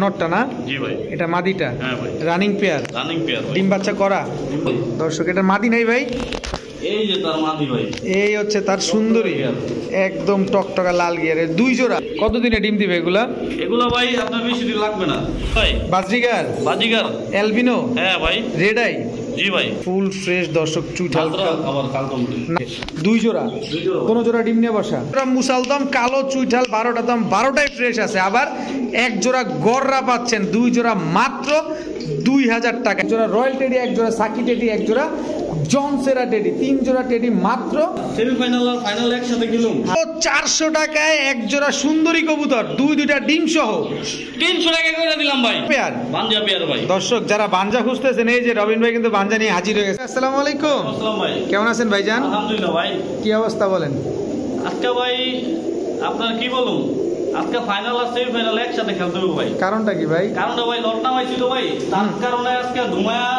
নটটা না? জি ভাই। এটা মাদিটা? হ্যাঁ ভাই। Running pair? Running pair. ডিম বাচ্চা করা? দর্শক এটা মাদি নাই ভাই? এই যে তার মাদি ভাই। এই হচ্ছে তার সুন্দরী, একদম টকটকা লাল গিয়ারের 2 জোড়া। কতদিনে ডিম দিবে এগুলা? এগুলা ভাই আপনার বেশি দিন লাগবে না ভাই। বাজরিগার? বাজিগার। অ্যালবিনো? হ্যাঁ ভাই। Red eye? জি ভাই। ফুল ফ্রেশ দর্শক, চুইঠাল আবার কাল কমপ্লিট। 2 জোড়া? কোন জোড়া ডিম নিয়ে বসা? মুসালদম কালো চুইঠাল 12টা দাম, 12টাই ফ্রেশ আছে। আবার এক জোড়া গররা পাচ্ছেন, 2 জোড়া মাত্র 2000 টাকা। এক জোড়া রয়্যাল টেডি, এক জোড়া সাকি টেডি, এক জোড়া জনসেরা টেডি, 3 জোড়া টেডি মাত্র সেমিফাইনাল আর ফাইনাল একসাথে গেলুম 400 টাকায় এক জোড়া সুন্দরী কবুতর, 2টা ডিম সহ 300 টাকা করে দিলাম ভাই। পেয়ার বানজা পেয়ার ভাই। দর্শক যারা বানজা খুঁজতেছেন, এই যে রবিন ভাই কিন্তু বানজা নিয়ে হাজির হয়ে গেছে। আসসালামু আলাইকুম। আসসালাম ভাই। কেমন আছেন ভাইজান? আলহামদুলিল্লাহ ভাই। কি অবস্থা বলেন? আজকে ভাই আপনার কি বলুন, আজকে ফাইনাল আর সেমিফাইনাল একসাথে খেলতে হবে ভাই। কারণটা কি ভাই? কারণটা ভাই লট নামাইছিল ভাই, তার কারণে আজকে ধুমায়া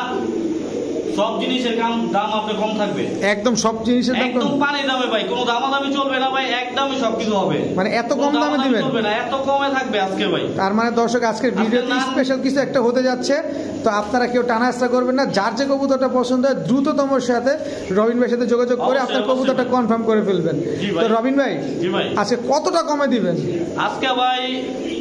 সব জিনিসের দাম আপনি কম থাকবে। একদম সব জিনিসের দাম একদম কম? পানি দামে ভাই, কোনো দামাদামি চলবে না ভাই, একদমই সবকিছু হবে। মানে এত কম দামে দিবেন? চলবে না, এত কমে থাকবে আজকে ভাই। তার মানে দর্শক আজকের ভিডিওতে স্পেশাল কিছু একটা হতে যাচ্ছে, তো আপনারা কেউ টানাস্তা করবেন না। যার যে কবুতরটা পছন্দ হয় দ্রুততমের সাথে রবিন ভাইয়ের সাথে যোগাযোগ করে আপনার কবুতরটা কনফার্ম করে ফেলবেন। তো রবিন ভাই, জি ভাই, আজকে কতটা কমে দিবেন? আজকে ভাই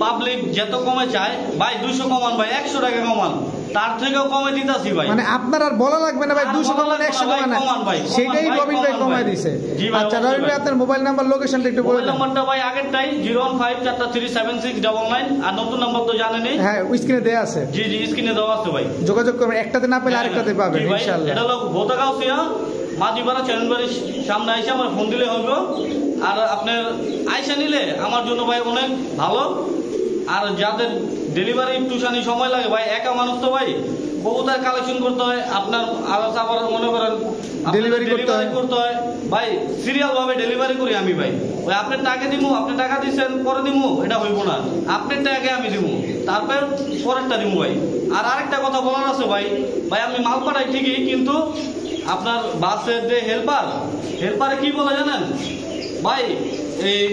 পাবলিক যত কমে চায় ভাই 200 কমান ভাই, 100 টাকা কমান, তার থেকেও কমে দিতাছি ভাই। মানে আপনার আর বলা লাগবে না ভাই 200 কমান 100 কমান, সেটাই রবিন ভাই কমায় দিছে। আচ্ছা রবিন ভাই, আপনার মোবাইল নাম্বার লোকেশনটা একটু বলে দেন। নাম্বারটা ভাই আগেরটাই 0154376 আর নতুন নাম্বার তো জানেনই। হ্যাঁ, স্ক্রিনে দেয়া আছে। জি জি, স্ক্রিনে দেওয়া আছে ভাই। যোগাযোগ করবেন, একটাতে না পেলে আরেকটাতে পাবেন ইনশাআল্লাহ। এটা হলো বোতাগাঁওসিয়া মাঝিপাড়া চ্যানেলবাড়ির সামনে আইসা আমার ফোন দিলে হবে। আর আপনার আইসা নিলে আমার জন্য ভাই অনেক ভালো। আর যাদের ডেলিভারি একটুখানি সময় লাগে ভাই, একা মানুষ তো ভাই, কবুতর কালেকশন করতে হয় আপনার, আবার মনে করেন ডেলিভারি করতে হয় ভাই, সিরিয়াল ভাবে ডেলিভারি করি আমি ভাই। ওই আপনার টাকা দিমু, আপনি টাকা দিচ্ছেন পরে দিমু, এটা হইব না। আপনার টাকা আমি দিমু, তারপর পরেরটা দিমু ভাই। আর আরেকটা কথা বলার আছে ভাই, ভাই আমি মাল পাঠাই ঠিকই, কিন্তু আপনার বাসের যে হেল্পারে কি বলে জানেন ভাই, এই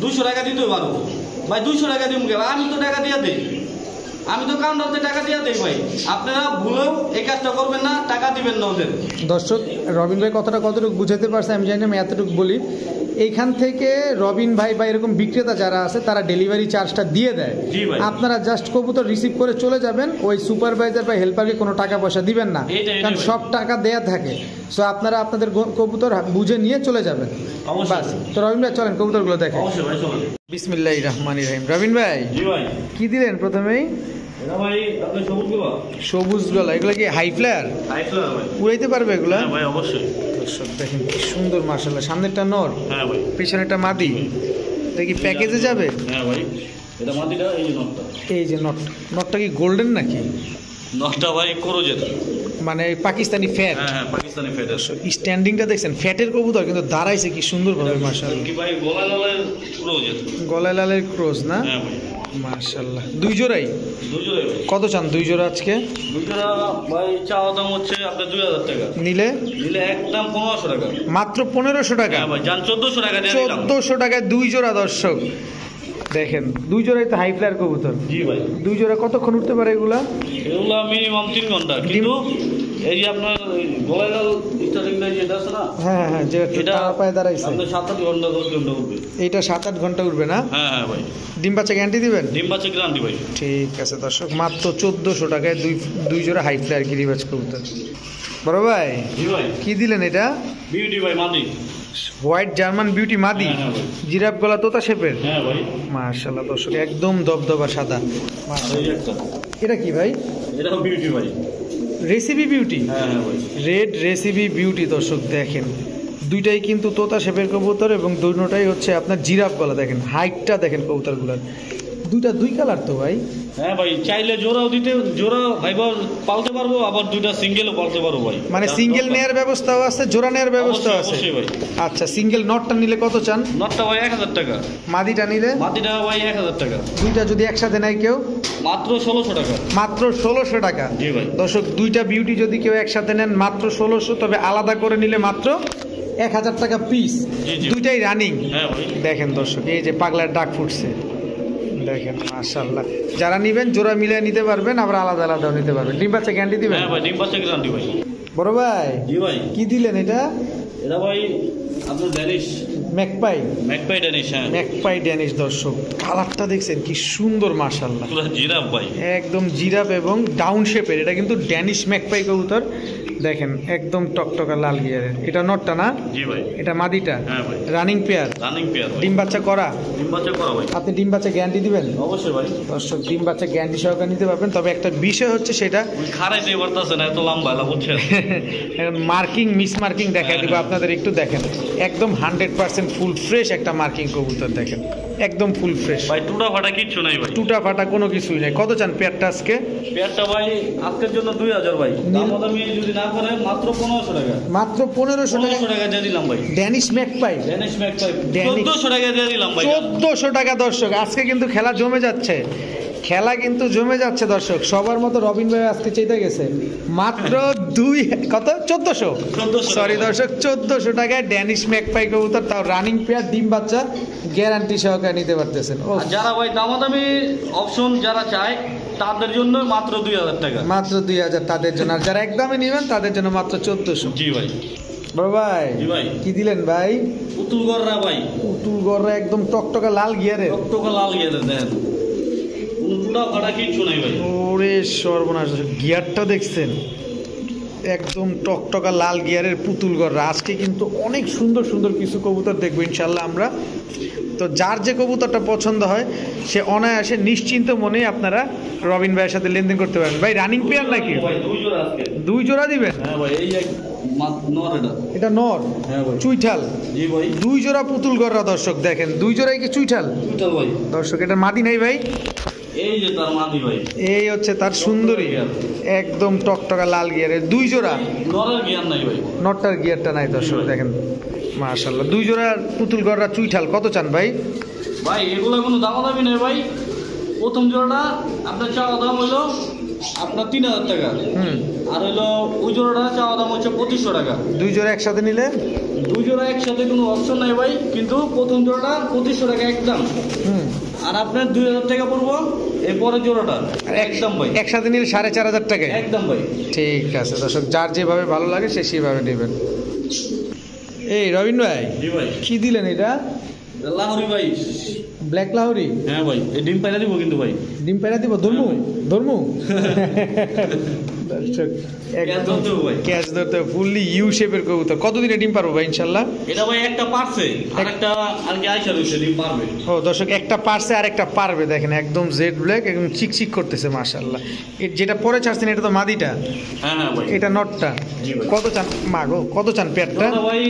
200 টাকা দিতে পারো ভাই। 200 টাকা দিব, আমি তো টাকা দিয়ে দেই, আমি তো কাউন্টারতে টাকা দিয়ে দেই ভাই। আপনারা ভুলেও এই কাজটা করবেন না, টাকা দিবেন না ওদের। দর্শক রবিন ভাই কতটুকু বুঝাতে পারছে আমি জানি না, আমি এতটুকু বলি। এইখান থেকে রবিন ভাই বা এরকম বিক্রেতা যারা আছে তারা ডেলিভারি চার্জটা দিয়ে দেয়। আপনারা জাস্ট কবুতর রিসিভ করে চলে যাবেন, ওই সুপারভাইজার বা হেল্পারকে কোনো টাকা পয়সা দিবেন না, কারণ সব টাকা দেয়া থাকে। সো আপনারা আপনাদের কবুতর বুঝে নিয়ে চলে যাবেন। বাস, তো রবিন ভাই চলেন কবুতরগুলো দেখেন। বিসমিল্লাহির রহমানির রহিম। রবিন ভাই, কি দিলেন প্রথমেই? সবুজ গলা, এগুলো কি হাই ফ্লায়ার? উড়াইতে পারবে এগুলা? ভাই অবশ্যই। দর্শক দেখেন কি সুন্দর, মাশাআল্লাহ। সামনেরটা নর, হ্যাঁ ভাই, পিছনেরটা মাদি। দেখি প্যাকেজে যাবে? হ্যাঁ ভাই, এটা মাদিটা, এই যে নটটা। এই যে নটটা কি গোল্ডেন নাকি? নটটা ভাই ক্রোজের, মানে পাকিস্তানি ফ্যাট। হ্যাঁ পাকিস্তানি ফ্যাট। স্ট্যান্ডিংটা দেখছেন, ফ্যাটের কবুতর কিন্তু দাঁড়াইছে কি সুন্দর ভাবে, মাশাআল্লাহ। কি ভাই গলায় লালের ক্রোজের, গলায় লালের ক্রোজ না? হ্যাঁ ভাই, মাশাআল্লাহ। 2 জোড়াই? 2 জোড়াই ভাই। কত চান 2 জোড়া আজকে? 2 জোড়া ভাই চাওয়া দাম হচ্ছে আপনার 2000 টাকা। নিলে একদম 1500 টাকা। মাত্র 1500 টাকা? হ্যাঁ ভাই, জান 1400 টাকা দিয়ে দিলাম। 1400 টাকায় 2 জোড়া। দর্শক দেখেন 2 জোড়াই তো হাই ফ্লায়ার কবুতর। জি ভাই। 2 জোড়া কতক্ষণ উঠতে পারে এগুলা? এগুলা মিনিমাম 3 ঘন্টা, কিন্তু এই যে আপনার গলায় লাল স্টার্টিংটা যেটা আছে না, হ্যাঁ হ্যাঁ, যেটা পায়ে দাঁড়াইছে, আপনি 7-8 ঘন্টা 10 ঘন্টা উঠবে। এইটা 7-8 ঘন্টা উঠবে না? হ্যাঁ হ্যাঁ ভাই। ডিম বাচ্চা গ্যারান্টি দিবেন? ডিম বাচ্চা গ্যারান্টি ভাই। ঠিক আছে দর্শক, মাত্র 1400 টাকায় 2 জোড়া হাই ফ্লায়ার গিরিবাজ কবুতর। বড় ভাই, জি ভাই, কি দিলেন এটা? বিউটি ভাই মাদি, হোয়াইট জার্মান বিউটি মাদি, জিরাফ গলা তোতা শেপের। হ্যাঁ ভাই, মাশাআল্লাহ দর্শক, একদম দবদবা সাদা। এটা কি ভাই? এটা বিউটি ভাই, রেসিপি বিউটি। হ্যাঁ হ্যাঁ ভাই, রেড রেসিপি বিউটি। দর্শক দেখেন, দুইটাই কিন্তু তোতা শেপের কবুতর এবং দুটোটাই হচ্ছে আপনার জিরাফ গলা। দেখেন হাইটটা দেখেন কবুতরগুলোর, দুইটা 2 কালার তো ভাই। হ্যাঁ ভাই, চাইলে জোড়াও দিতে, জোড়া ভাই পালতে পারবো, আবার 2টা সিঙ্গেলও পালতে পারবো ভাই। মানে সিঙ্গেল নেয়ার ব্যবস্থাও আছে, জোড়া নেয়ার ব্যবস্থাও আছে? অবশ্যই ভাই। আচ্ছা, সিঙ্গেল নটটা নিলে কত চান? নটটা ভাই 1000 টাকা। মাদিটা নিলে? মাদিটা ভাই 1000 টাকা। দুইটা যদি একসাথে নেয় কেউ? মাত্র 1600 টাকা। মাত্র 1600 টাকা? জি ভাই। দর্শক দুইটা বিউটি যদি কেউ একসাথে নেন মাত্র 1600, তবে আলাদা করে নিলে মাত্র 1000 টাকা পিস। দুইটাই রানিং। হ্যাঁ ভাই। দেখেন দর্শক, এই যে পাগলার ডাক ফুটছে, দেখেন মাশাআল্লাহ, যারা নিবেন জোড়া মিলিয়ে নিতে পারবেন, আবার আলাদা আলাদাও নিতে পারবেন। ডিম বাচ্চা গ্যারান্টি দিবেন? হ্যাঁ ভাই, ডিম বাচ্চা গ্যারান্টি ভাই। বড় ভাই জি ভাই। কি দিলেন এটা? এটা ভাই আপনার ড্যানিশ ম্যাকপাই। Magpie Danish. হ্যাঁ, ম্যাকপাই ড্যানিশ। দর্শক কালারটা দেখছেন কি সুন্দর মাশাআল্লাহ, পুরো জিরাফ ভাই, একদম জিরাফ এবং ডাউন শেপের। এটা কিন্তু ড্যানিশ ম্যাকপাই কবুতর, দেখেন একদম টকটকা লাল গিয়ারের। এটা নটটা না? জি ভাই। এটা মাদিটা? হ্যাঁ ভাই। Running pair? Running pair. ডিম বাচ্চা করা? ডিম বাচ্চা করা ভাই। আপনি ডিম বাচ্চা গ্যারান্টি দিবেন? অবশ্যই ভাই। দর্শক ডিম বাচ্চা গ্যারান্টি সহকারে নিতে পারবেন। তবে একটা বিষয় হচ্ছে সেটা ওই খাড়াইতে পারতেছে না, এত লম্বা এলা বুঝছেন। মার্কিং মিস মার্কিং দেখাই দিব আপনাদের, একটু দেখেন একদম 100% ফুল ফ্রেশ একটা মার্কিং কবুতর, দেখেন একদম ফুল ফ্রেশ ভাই। টুটা ফাটা কিচ্ছু নাই ভাই, টুটা ফাটা কোনো কিছুই নাই। কত চান পেয়ারটা আজকে? পেয়ারটা ভাই আজকের জন্য 2000 ভাই। দামাদামি যদি না করে মাত্র 1500 টাকা। মাত্র 1500 টাকা? 1500 টাকা দিয়ে দিলাম ভাই। Danish magpie? Danish magpie Danish 1400 টাকা দিয়ে দিলাম ভাই। 1400 টাকা। দর্শক আজকে কিন্তু খেলা জমে যাচ্ছে, খেলা কিন্তু জমে যাচ্ছে দর্শক। সবার মতো রবিন ভাই আজকে চেতে গেছে মাত্র কত 1400। সরি দর্শক, 1400 টাকায় ড্যানিশ ম্যাকপাই কবুতর, তাও রানিং পেয়ার, ডিম বাচ্চা গ্যারান্টি সহকারে নিতে পারতেছেন। ও আর যারা ভাই দামাদামি অপশন যারা চায় তাদের জন্য মাত্র 2000 টাকা। মাত্র 2000 তাদের জন্য, আর যারা একদমই নেবেন তাদের জন্য মাত্র 1400। জি ভাই। বড় ভাই জি ভাই। কি দিলেন ভাই? পুতুল গররা ভাই। পুতুল গররা একদম টকটকা লাল গিয়ারে। টকটকা লাল গিয়ারে দেন, কোনো টুটা ফাটা কিচ্ছু নাই ভাই। ওরে সর্বনাশ, গিয়ারটা দেখছেন একদম টকটকা লাল গিয়ারের পুতুল গররা। আজকে কিন্তু অনেক সুন্দর সুন্দর কিছু কবুতর দেখবো ইনশাল্লাহ আমরা। তো যার যে কবুতরটা পছন্দ হয় সে অনায়াসে নিশ্চিন্ত মনে আপনারা রবিন ভাইয়ের সাথে লেনদেন করতে পারেন। ভাই রানিং পেয়ার নাকি? ভাই 2 জোড়া আজকে। 2 জোড়া দিবেন? হ্যাঁ ভাই, এই এক নর এটা। এটা নর? হ্যাঁ ভাই। চুইঠাল? জি ভাই। 2 জোড়া পুতুল গররা দর্শক, দেখেন 2 জোড়াই কি চুইঠাল? চুইঠাল ভাই। দর্শক এটা মাদি নাই ভাই? এই যে তার মাদি ভাই, এই হচ্ছে তার সুন্দরী, একদম টকটকা লাল গিয়ারের 2 জোড়া। নরের জ্ঞান নাই ভাই, নটটার গিয়ারটা নাই দর্শক, দেখেন মাশাআল্লাহ। 2 জোড়া পুতুল গররা চুইঠাল। কত চান ভাই? ভাই এগুলো কোনো দামাদামি নেই ভাই। প্রথম জোড়াটা আপনার চাওয়া দাম হলো আপনার 3000 টাকা। আর হলো ওই জোড়াটা চাওয়া দাম হচ্ছে 2500 টাকা। 2 জোড়া একসাথে নিলে? 2 জোড়া একসাথে কোনো অপশন নাই ভাই, কিন্তু প্রথম জোড়াটা 2500 টাকা একদম। আর আপনার 2000 টাকা পড়বো এরপরে জোড়াটা একদম ভাই। একসাথে নিলে 4500 টাকা একদম ভাই। ঠিক আছে দর্শক, যার যেভাবে ভালো লাগে সে সেভাবে নেবেন। এই রবিন ভাই জি ভাই। কি দিলেন এটা? লাহোরি ভাই, ব্ল্যাক লাহোরি? হ্যাঁ ভাই। এই ডিম পাইরা দিব কিন্তু ভাই। ডিম পেড়া দিব? ধর্মু ধর্মু ক্যাচ ধরতে ফুললি ইউ শেপের কবুতর। কতদিনে ডিম পারবো ভাই ইনশাল্লাহ? এটা ভাই একটা পারছে, আরেকটা আর কি আইসা রইছে, ডিম পারবে। ও দর্শক, একটা পারছে আর একটা পারবে, দেখেন একদম জেড ব্ল্যাক, একদম চিকচিক করতেছে মাশাআল্লাহ। যেটা পরে ছাড়ছেন এটা তো মাদিটা? হ্যাঁ হ্যাঁ ভাই। এটা নটটা? কত চান মাগো, কত চান পেয়ারটা? ভাই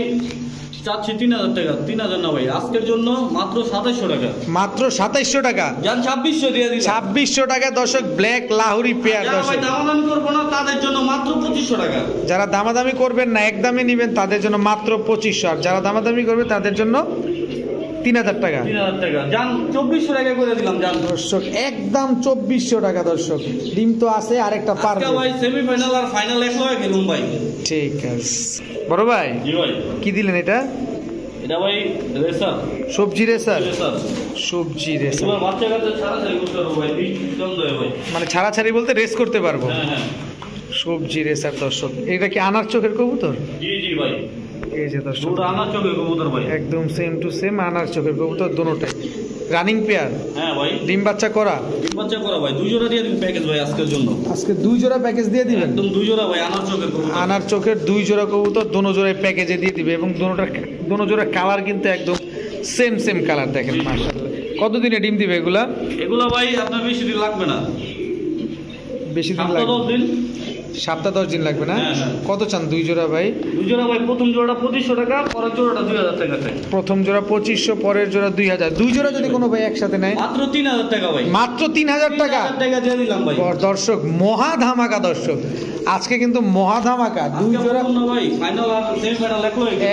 চাচ্ছি 3000 টাকা। 3000 না ভাই, আজকের জন্য মাত্র 2700 টাকা। মাত্র 2700 টাকা? জান 2600 দিয়ে দিলাম। 2600 টাকা দর্শক, ব্ল্যাক লাহোরি পেয়ার যারা ভাই দর্শক। দামাদামি করবো না তাদের জন্য মাত্র 2500 টাকা। যারা দামাদামি করবেন না একদমই নেবেন তাদের জন্য মাত্র 2500, আর যারা দামাদামি করবে তাদের জন্য 3000 টাকা। 3000 টাকা জান 2400 টাকা করে দিলাম জান। দর্শক একদম 2400 টাকা দর্শক। ডিম তো আছে, আরেকটা পারবে। আজকে ভাই সেমিফাইনাল আর ফাইনাল এক লগে খেলুম ভাই। ঠিক আছে বড় ভাই। জি ভাই। কি দিলেন এটা? এটা ভাই রেসার, সবজি রেসার? রেসার সবজি রেসার তোমার বাচ্চা কাচ্চা ছাড়াছাড়ি করতে পারবো ভাই, চন্দ্র ভাই। মানে ছাড়াছাড়ি বলতে রেস করতে পারবো? হ্যাঁ হ্যাঁ। সবজি রেসার দর্শক। এটা কি আনার চোখের কবুতর? জি জি ভাই। এই যে দর্শক দুটো আনার চোখে কবুতর ভাই, একদম সেম টু সেম আনার চোখের কবুতর দুটোটাই। Running pair? হ্যাঁ ভাই। ডিম বাচ্চা করা? ডিম বাচ্চা করা ভাই। 2 জোড়া দিয়ে দিন প্যাকেজ ভাই আজকের জন্য। আজকে 2 জোড়া প্যাকেজ দিয়ে দিবেন? একদম 2 জোড়া ভাই আনার চোখের কবুতর। আনার চোখের 2 জোড়া কবুতর দোনো জোড়ায় প্যাকেজে দিয়ে দিবে, এবং দোনো জোড়া কালার কিন্তু একদম সেম সেম কালার, দেখেন মাশাআল্লাহ। কতদিনে ডিম দিবে এগুলা? এগুলা ভাই আপনার বেশি দিন লাগবে না, বেশি দিন 7-10 লাগবে? দিন। 7-10 দিন লাগবে না? হ্যাঁ, হ্যাঁ। কত চান 2 জোড়া ভাই? 2 জোড়া ভাই, প্রথম জোড়াটা 2500 টাকা, পরের জোড়াটা 2000 টাকা চাই। প্রথম জোড়া 2500, পরের জোড়া 2000। 2 জোড়া যদি কোনো ভাই একসাথে নেয়? মাত্র 3000 টাকা ভাই। মাত্র 3000 টাকা? 3000 টাকা দিয়ে দিলাম ভাই। দর্শক মহা ধামাকা দর্শক, আজকে কিন্তু মহা ধামাকা। 2 জোড়া না ভাই, ফাইনাল আর সেমিফাইনাল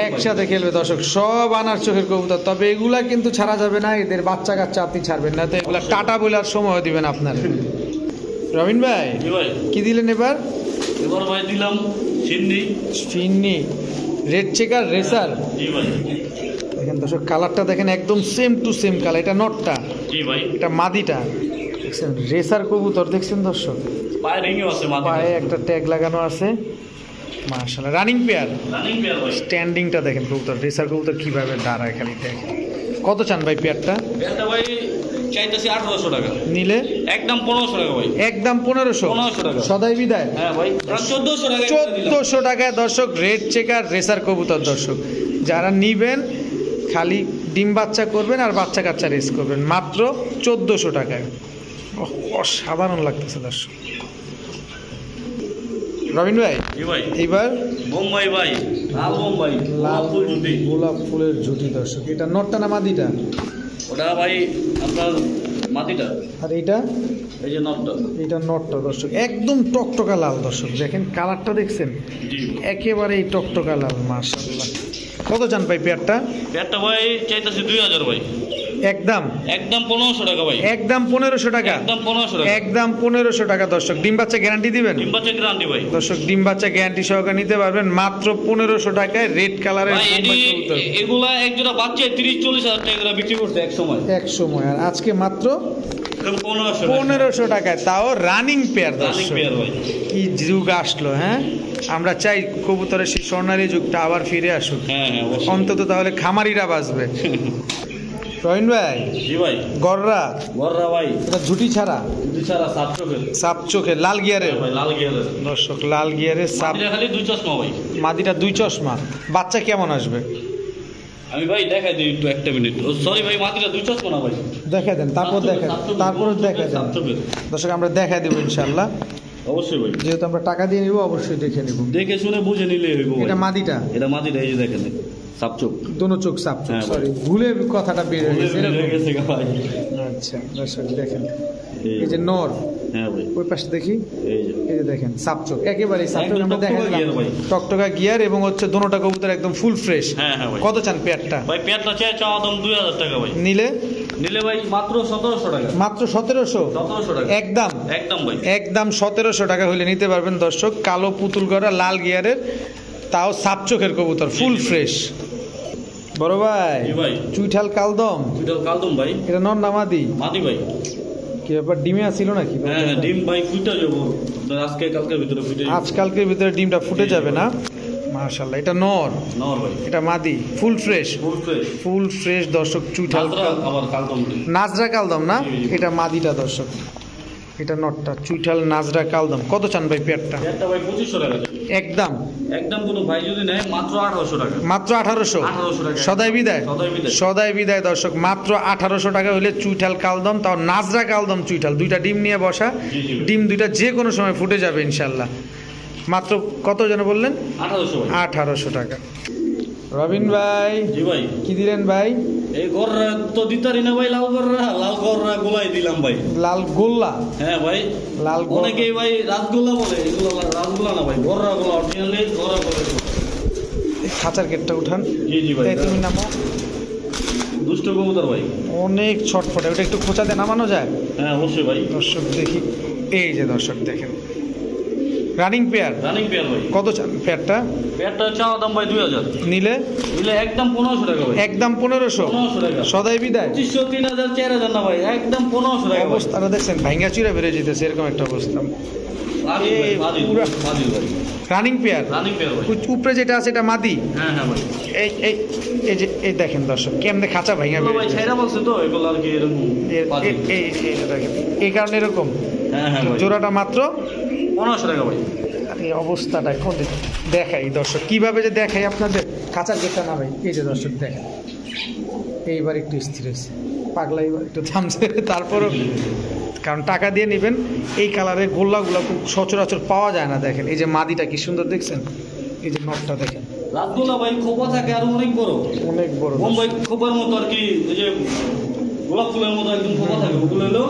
একসাথে খেলবে দর্শক, সব আনার চোখের কবুতর। তবে এগুলা কিন্তু ছাড়া যাবে না, এদের বাচ্চা কাচ্চা আপনি ছাড়বেন না, তো এগুলা টাটা বলার সময় দিবেন আপনার। রবিন ভাই জি ভাই। কি দিলেন এবার? এবার ভাই দিলাম ফিন্নি রেড চেকার রেসার। জি ভাই। দেখেন দর্শক কালারটা দেখেন একদম সেম টু সেম কালার। এটা নটটা? জি ভাই। এটা মাদিটা দেখছেন, রেসার কবুতর দেখছেন দর্শক, পায়ে রিংও আছে, মাদিটা পায়ে একটা ট্যাগ লাগানো আছে, মাশাআল্লাহ রানিং পেয়ার। রানিং পেয়ার ভাই। স্ট্যান্ডিংটা দেখেন কবুতর, রেসার কবুতর কিভাবে দাঁড়ায় খালি দেখেন। কত চান ভাই পেয়ারটা? পেয়ারটা ভাই চাইতেছি 1800 টাকা, নিলে একদম 1500 টাকা ভাই। একদম 1500 টাকা সদাই বিদায়। হ্যাঁ ভাই, 1400 টাকা। 1400 টাকায় দর্শক রেড চেকার রেসার কবুতর দর্শক, যারা নিবেন খালি ডিম বাচ্চা করবেন আর বাচ্চা কাচ্চা রেস করবেন মাত্র 1400 টাকায়। অসাধারণ লাগতেছে দর্শক। রবিন ভাই, জি ভাই। এইবার বোম্বাই ভাই, লাল বোম্বাই, লাল ফুল জুটি, গোলাপ ফুলের জুটি দর্শক। এটা নটটা না মাদিটা? ওটা ভাই আপনার মাটিটা, আর এইটা এই যে নটটা, এটা নটটা দর্শক, একদম টকটকা লাল দর্শক, দেখেন কালারটা দেখছেন, জি একেবারে টকটকা লাল, মাশাআল্লাহ। কত চান ভাই পেয়ারটা? পেয়ারটা ভাই চাইতেছি 2000 ভাই, একদম একদম 1500 টাকা ভাই, একদম 1500 টাকা, একদম 1500 টাকা, একদম 1500 টাকা দর্শক। ডিম বাচ্চা গ্যারান্টি দিবেন? ডিম বাচ্চা গ্যারান্টি ভাই। দর্শক ডিম বাচ্চা গ্যারান্টি সহকারে নিতে পারবেন মাত্র 1500 টাকায় রেড কালারের ভাই এগুলা এক জোড়া বাচ্চা 30-40 হাজার টাকা করে বিক্রি করতে এক সময়, এক সময়, আর আজকে মাত্র 1500 1500 টাকায়, তাও রানিং পেয়ার রানিং দর্শক। পেয়ার ভাই। কি যুগ আসলো, হ্যাঁ আমরা চাই কবুতরের সেই স্বর্ণালী যুগটা আবার ফিরে আসুক, হ্যাঁ হ্যাঁ অবশ্যই। অন্তত তাহলে খামারিরা বাঁচবে। রহিন ভাই, জি ভাই। গররা গররা ভাই, এটা ঝুটি ছাড়া, দুই ছাড়া সাত চোখের, সাপ চোখে লাল গিয়ারের ভাই, লাল গিয়ারের দর্শক, লাল গিয়ারের সাপ, মাটিটা খালি দুই চশমা ভাই। মাদিটা 2 চশমা। বাচ্চা কেমন আসবে আমি ভাই দেখাই দিই একটু, একটা মিনিট। সরি ভাই, মাটিটা দুই চশমা না ভাই, দেখা দেন, তারপর দেখা, তারপর দেখা দেন দর্শক, আমরা দেখা দেবো ইনশাল্লাহ। অবশ্যই ভাই, যেহেতু আমরা টাকা দিয়ে নিব অবশ্যই দেখে নিব। দেখে শুনে বুঝে নিলে হইব ভাই। এটা মাদিটা, এটা মাটিটা, এই যে দেখেন সাপচোক, দোনো চোখ সাপ চোখ, হ্যাঁ, সরি ভুলে কথাটা বের হয়ে গেছে হয়ে গেছে ভাই। আচ্ছা দর্শক দেখেন, এই যে নর, হ্যাঁ ভাই, ওই পাশে দেখি, এই যে এই যে দেখেন সাপ চোখ, একেবারে সাপ চোখ, একদম আমরা দেখা টকটকা দিলাম গিয়ার ভাই। টকটকা গিয়ার, এবং হচ্ছে দোনোটা কবুতর একদম ফুল ফ্রেশ। হ্যাঁ হ্যাঁ ভাই। কত চান পেয়ারটা? ভাই পেয়ারটা চাওয়া দাম 2000 টাকা ভাই, নিলে নিলে ভাই মাত্র 1700 টাকা, মাত্র 1700 1700 টাকা একদম, একদম ভাই, একদম 1700 টাকা হলে নিতে পারবেন দর্শক। কালো পুতুল গড়া লাল গিয়ারের, তাও সাপ চোখের কবুতর, ফুল ফ্রেশ। বড় ভাই, জি ভাই। চুইঠাল কালদম, দুইটা কালদম ভাই, এটা নর নামাদি মাটি ভাই। কি ব্যাপার, ডিমে আসছিল নাকি? হ্যাঁ হ্যাঁ, ডিম ভাই ফুটে যাবো আজকে কালকের ভিতরে, ফুটে যাবো আজকালকের ভিতরে ডিমটা ফুটে যাবে না? মাশাআল্লাহ, এটা নর, নর ভাই, এটা মাদি, full fresh, full fresh, full fresh দর্শক। চুইঠাল আবার কালদম, নাজরা কালদম না? জি, জি। এটা মাদিটা দর্শক, এটা নটটা চুইঠাল নাজরা কালদম। কত চান ভাই পেয়ারটা? পেয়ারটা ভাই 2500 টাকা যাবে। একদম, একদম কোনো ভাই যদি নেয় মাত্র 1800 টাকা, মাত্র 1800 টাকা। সদাই বিদায়, সদাই বিদায়। সদাই বিদায় দর্শক, মাত্র 1800 টাকা হলে চুইঠাল কালদম, তাও নাজরা কালদম চুইঠাল, দুইটা ডিম নিয়ে বসা, জি, জি। ডিম দুইটা যে কোনো সময় ফুটে যাবে ইনশাল্লাহ। মাত্র কত যেন বললেন? 1800 ভাই। 1800 টাকা। রবিন ভাই, জি ভাই, কি দিলেন ভাই? এই গররা তো দিতারি না ভাই, লাল গররা গোলাই দিলাম ভাই। লাল গোল্লা, হ্যাঁ ভাই, লাল গোল্লা। অনেকেই ভাই রাসগোল্লা বলে, এগুলো রাসগোল্লা না ভাই, গররা গোলা, অরিজিনালি গররা গোলা। খাঁচার গেটটা উঠান। জি জি ভাই, এই তুমি নামো। দুষ্ট কবুতর ভাই, অনেক ছটফটে, ওটা একটু খোঁচাতে নামানো যায় হ্যাঁ অবশ্যই ভাই। দর্শক দেখি, এই যে দর্শক দেখেন রানিং পেয়ার। রানিং পেয়ার ভাই। কত চান পেয়ারটা? পেয়ারটা চাওয়া দাম ভাই 2000, নিলে নিলে একদম 1500 টাকা ভাই, একদম 1500 1500 টাকা। সদাই বিদায়। 2500, 3000, 4000 না ভাই, একদম 1500 টাকা ভাই। অবস্থাটা দেখছেন, ভাঙ্গা চুরা বেড়ে যেতেছে, এরকম একটা অবস্থা। আদিল ভাই, আদিল, পুরা- আদিল ভাই, রানিং পেয়ার, রানিং পেয়ার ভাই। উপরে যেটা আছে এটা মাদি। হ্যাঁ হ্যাঁ ভাই, এই এই এই যে এই দেখেন দর্শক কেমনে খাঁচা ভাঙ্গা এগুলো বেড়ে ভাই যেতেছে। ছাইরা বলছে তো, এগুলো আর কি এরকম আদিল। এই যে দেখেন, এই কারণে এরকম হ্যাঁ হ্যাঁ ভাই, জোড়াটা মাত্র 1500 টাকা ভাই। এই অবস্থাটা কোন দেখাই দর্শক, কিভাবে যে দেখাই আপনাদের। খাঁচার গেটটা না ভাই, এই যে দর্শক দেখেন, এইবার একটু স্থির হয়েছে, পাগলা এবার একটু থামছে, তারপরও কারণ টাকা দিয়ে নেবেন। এই কালারের গোল্লাগুলো খুব সচরাচর পাওয়া যায় না। দেখেন এই যে মাদিটা কি সুন্দর দেখছেন, এই যে নটটা দেখেন, রাসগোল্লা ভাই খোপা থাকে আর অনেক বড়, অনেক বড়। বোম্বাই খোপার মতো আর কি, এই যে গোলাপ ফুলের মতো একদম খোপা থাকে, ওগুলো হলো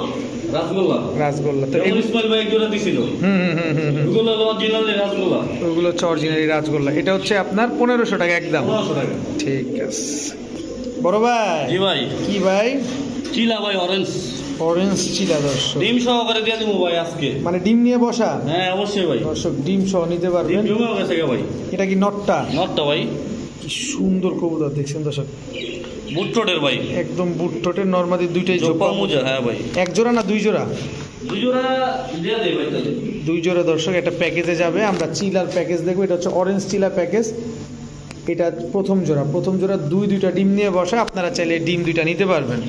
রাসগোল্লা। রাসগোল্লা তো যেমন ইসমাইল ভাই একজোড়া দিছিল, ওগুলো হলো অরিজিনালি রাসগোল্লা, ওইগুলো হচ্ছে অরিজিনালি রাসগোল্লা। এটা হচ্ছে আপনার 1500 টাকা একদম। 1500 টাকা। ঠিক আছে বড় ভাই। জি ভাই, কি ভাই? চিলা ভাই, অরেঞ্জ অরেঞ্জ চিলা দর্শক, ডিম সহকারে দিয়ে দিব ভাই আজকে। মানে ডিম নিয়ে বসা হ্যাঁ অবশ্যই ভাই, দর্শক, ডিম সহ নিতে ডিম পারবেন। জমেও গেছে গে ভাই, এটা কি নটটা? নটটা ভাই। কি সুন্দর কবুতর দেখছেন দর্শক, বুট টোটের ভাই, একদম বুট টোটের নরমাদি দুইটাই জোপা মোজা। হ্যাঁ ভাই, এক জোড়া না দুই জোড়া? দুই জোড়া দিয়ে দেই ভাই তাহলে। দুই জোড়া দর্শক একটা প্যাকেজে যাবে। আমরা চিলার প্যাকেজ দেখবো, এটা হচ্ছে অরেঞ্জ চিলা প্যাকেজ। এটা প্রথম জোড়া দুইটা ডিম নিয়ে বসে, আপনারা চাইলে ডিম দুইটা নিতে পারবেন।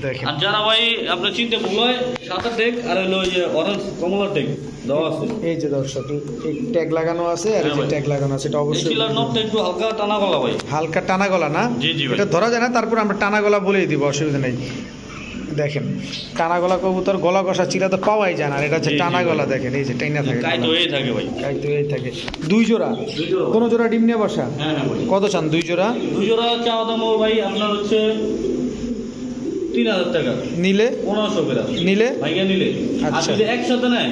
দেখেন, আর যারা ভাই আপনার চিনতে ভুল হয়, সাদা টেক আর হলো ওই যে অরেঞ্জ কমলা টেক দেওয়া আছে। এই যে দর্শক এই ট্যাগ লাগানো আছে, আর এই যে ট্যাগ লাগানো আছে, এটা অবশ্যই চিলার নটটা একটু হালকা টানা গলা ভাই, হালকা টানা গলা না? জি জি ভাই, এটা ধরা যায় না, তারপর আমরা টানা গলা বলেই দিব, অসুবিধা নেই। দেখেন টানা গলা কবুতর, গলা কষা চিলা তো পাওয়াই যায় না, আর এটা হচ্ছে টানা গলা। দেখেন এই যে টাইনা থাকে, কাই তো এই থাকে ভাই, কাই তো এই থাকে। দুই জোড়া, কোন জোড়া ডিম নিয়ে বসা? হ্যাঁ হ্যাঁ ভাই। কত চান দুই জোড়া? দুই জোড়া চাওয়া দাম ভাই আপনার হচ্ছে 3000 টাকা, নিলে 1500 টাকা নিলে ভাইয়া নিলে। আর আচ্ছা। যদি একসাথে নেয়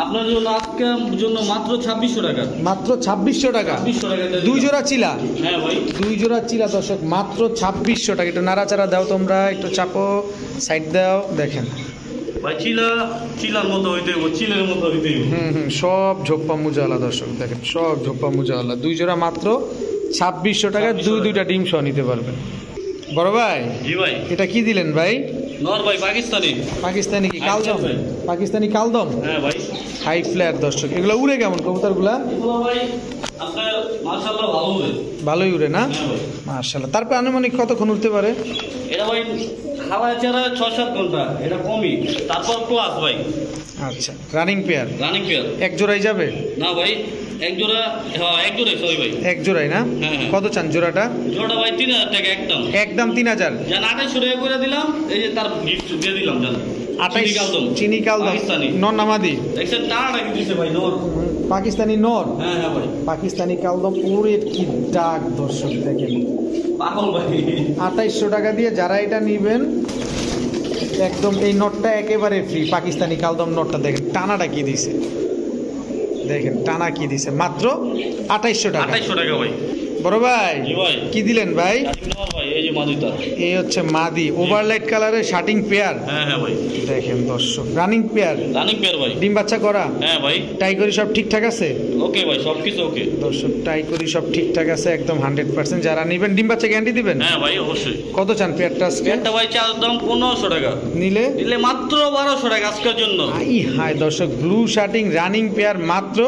আপনার জন্য আজকের জন্য মাত্র 2600 টাকা। মাত্র 2600 টাকা? 2600 টাকা দুই জোড়া চিলা? হ্যাঁ ভাই, দুই জোড়া চিলা দর্শক, মাত্র 2600 টাকা। একটু নাড়াচাড়া দাও তোমরা, একটু চাপো, সাইড দাও। দেখেন ভাই চিলার মতো হইতে হইব, চিলের মতো হইতে হইব। সব ঝোপ্পা মুজাওয়ালা দর্শক, দেখেন সব ঝোপ্পা মুজাওয়ালা। দুই জোড়া মাত্র 2600 টাকা, দুইটা ডিম সহ নিতে পারবেন। বড় ভাই, জি ভাই, এটা কি দিলেন ভাই? নর ভাই, পাকিস্তানি। পাকিস্তানি কি কালদম? পাকিস্তানি কালদম, হ্যাঁ ভাই, হাই ফ্ল্যার দর্শক। এগুলো উড়ে কেমন কবুতরগুলা? এগুলো ভাই আপনার মাশাআল্লাহ ভালো উড়ে। ভালোই উড়ে না? হ্যাঁ ভাই, মাশাআল্লাহ। তারপর আনুমানিক কতক্ষণ উঠতে পারে? এটা ভাই হাওয়ায় ছাড়া 6-7 ঘন্টা, এটা কমই, তারপর প্লাস ভাই। আচ্ছা, রানিং পেয়ার? Running pair. এক জোড়াই যাবে না ভাই, এক জোড়া, হ্যাঁ এক জোড়াই, সরি ভাই, এক জোড়াই না? হ্যাঁ, হ্যাঁ। কত চান জোড়াটা? জোড়াটা ভাই 3000 টাকা একদম। একদম 3000? জান 2800 টাকা করে দিলাম, এই যে তার গিফট দিয়ে দিলাম জান। 28 চিনি কালদম পাকিস্তানি নর নামাদি? দেখছেন টানাটা কি দিছে ভাই, নর। পাকিস্তানি নর? হ্যাঁ হ্যাঁ ভাই, পাকিস্তানি কালদম। ওরে কি ডাক দর্শক, দেখেন পাগল ভাই। 2800 টাকা দিয়ে যারা এটা নিবেন, একদম এই নটটা একেবারে ফ্রি। পাকিস্তানি কালদম নটটা দেখেন টানাটা কি দিছে, দেখেন টানা কি দিছে, মাত্র 2800 টাকা। 2800 টাকা ভাই। বড় ভাই, জি ভাই, কি দিলেন ভাই? নর ভাই, এই যে মাদুতা, এই হচ্ছে মাদি, ওভারলাইট কালারের শার্টিং পেয়ার। হ্যাঁ হ্যাঁ ভাই, দেখেন দর্শক, রানিং পেয়ার, রানিং পেয়ার ভাই, ডিম বাচ্চা করা? হ্যাঁ ভাই, টাই করি সব ঠিকঠাক আছে? ওকে ভাই, সবকিছু ওকে দর্শক টাই করি সব ঠিকঠাক আছে একদম 100%। যারা নিবেন ডিম বাচ্চা গ্যারান্টি দিবেন? হ্যাঁ ভাই, অবশ্যই। কত চান পেয়ারটা আজকে? একটা ভাই চার দাম 1500 টাকা, নিলে নিলে মাত্র 1200 টাকা আজকের জন্য। আই হাই দর্শক, ব্লু শার্টিং রানিং পেয়ার মাত্র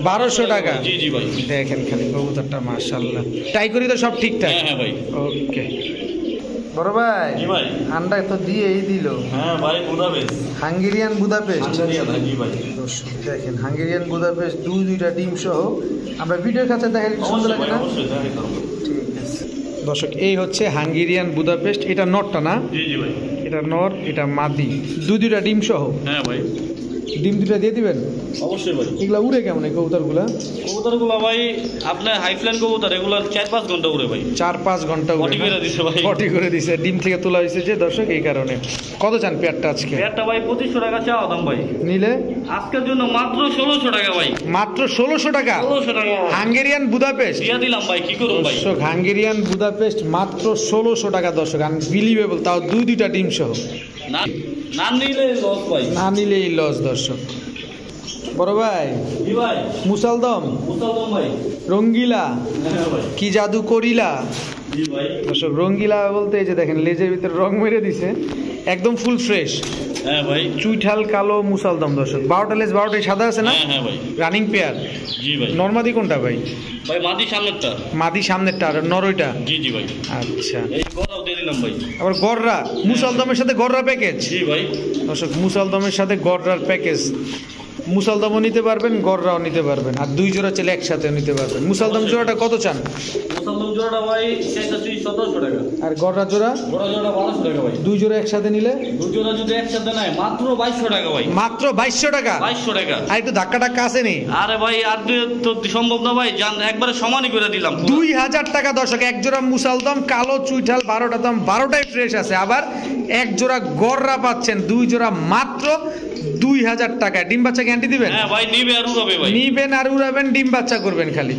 1200 টাকা। জি জি ভাই, দেখেন খালি কবুতরটা, মাশাআল্লাহ। টাই করি তো সব ঠিকঠাক? হ্যাঁ হ্যাঁ ভাই, ওকে। বড় ভাই, জি ভাই, আন্ডা তো দিয়েই দিল। হ্যাঁ ভাই, বুদাপেস্ট, হাঙ্গেরিয়ান বুদাপেস্ট। জি ভাই, দর্শক দেখেন হাঙ্গেরিয়ান বুদাপেস্ট, দুইটা ডিম সহ। আমরা ভিডিওর কাছে দেখাই, সুন্দর লাগে না? অবশ্যই দেখাই দাও। ঠিক আছে দর্শক, এই হচ্ছে হাঙ্গেরিয়ান বুদাপেস্ট। এটা নরটা না? জি জি ভাই, এটা নর, এটা মাদি, দুইটা ডিম সহ। হ্যাঁ ভাই, ডিম দুটা দিয়ে দিবেন? অবশ্যই ভাই। এগুলা উড়ে কেমন এই কবুতরগুলা? কবুতরগুলো ভাই আপনার হাইফ্ল্যান্ড কবুতর, এগুলো 4-5 ঘন্টা উড়ে ভাই। 4-5 ঘন্টা উড়ে? পটি করে দিছে ভাই, পটি করে দিছে, ডিম থেকে তোলা হয়েছে যে দর্শক, এই কারণে। কত চান পেয়ারটা আজকে? পেয়ারটা ভাই 2500 টাকা চাওয়া দাম ভাই, নিলে আজকের জন্য মাত্র 1600 টাকা ভাই। মাত্র 1600 টাকা? 1600 টাকা হাঙ্গেরিয়ান বুদাপেস্ট দিয়ে দিলাম ভাই, কি করুন ভাই। দর্শক, হাঙ্গেরিয়ান বুদাপেস্ট মাত্র 1600 টাকা দর্শক, আনবিলিভেবল। তাও দুইটা ডিম সহ। না না নিলে লস ভাই, না নিলেই লস দর্শক। বড় ভাই, জি ভাই, মুসালদম, মুসালদম ভাই, রঙ্গিলা, হ্যাঁ ভাই, কি জাদু করিলা জি ভাই, দর্শক। রঙ্গিলা বলতে এই যে দেখেন লেজের ভিতরে রং মেরে দিছে, একদম ফুল ফ্রেশ। হ্যাঁ ভাই, চুইঠাল কালো মুসালদম দর্শক। 12টা লেজ 12টাই সাদা আছে না? হ্যাঁ হ্যাঁ ভাই, রানিং পেয়ার? জি ভাই। নরমাদি কোনটা ভাই? ভাই মাদি সামনেরটা। মাদি সামনেরটা, আর নরইটা? জি জি ভাই। আচ্ছা, এই গড়াও দিয়ে দিলাম ভাই। আবার গররা, মুসালদমের সাথে গররা প্যাকেজ? জি ভাই, দর্শক মুসালদমের সাথে গররার প্যাকেজ। মুসালদমও নিতে পারবেন, গররাও নিতে পারবেন, আর দুই জোড়া চলে একসাথে নিতে পারবেন। মুসালদম জোড়াটা কত চান? মুসালদম জোড়াটা ভাই 1700 টাকা, আর গররা জোড়া? বড় জোড়া 1200 টাকা ভাই। দুই জোড়া একসাথে নিলে? দুই জোড়া যদি একসাথে নেয় মাত্র 2200 টাকা ভাই। মাত্র 2200 টাকা? 2200 টাকা। আর একটু ধাক্কা টাক্কা আছে নি? আরে ভাই আর তো সম্ভব না ভাই, জান একবারে সমানই করে দিলাম। 2000 টাকা দর্শক, এক জোড়া মুসালদম কালো চুইঠাল, 12টা দাম, 12টাই ফ্রেশ আছে। আবার এক জোড়া গররা পাচ্ছেন, দুই জোড়া মাত্র 2000 টাকায়। ডিম বাচ্চা গ্যারান্টি দিবেন? হ্যাঁ ভাই, নিবে আর উড়াবে ভাই, নিবেন আর উড়াবেন, ডিম বাচ্চা করবেন খালি।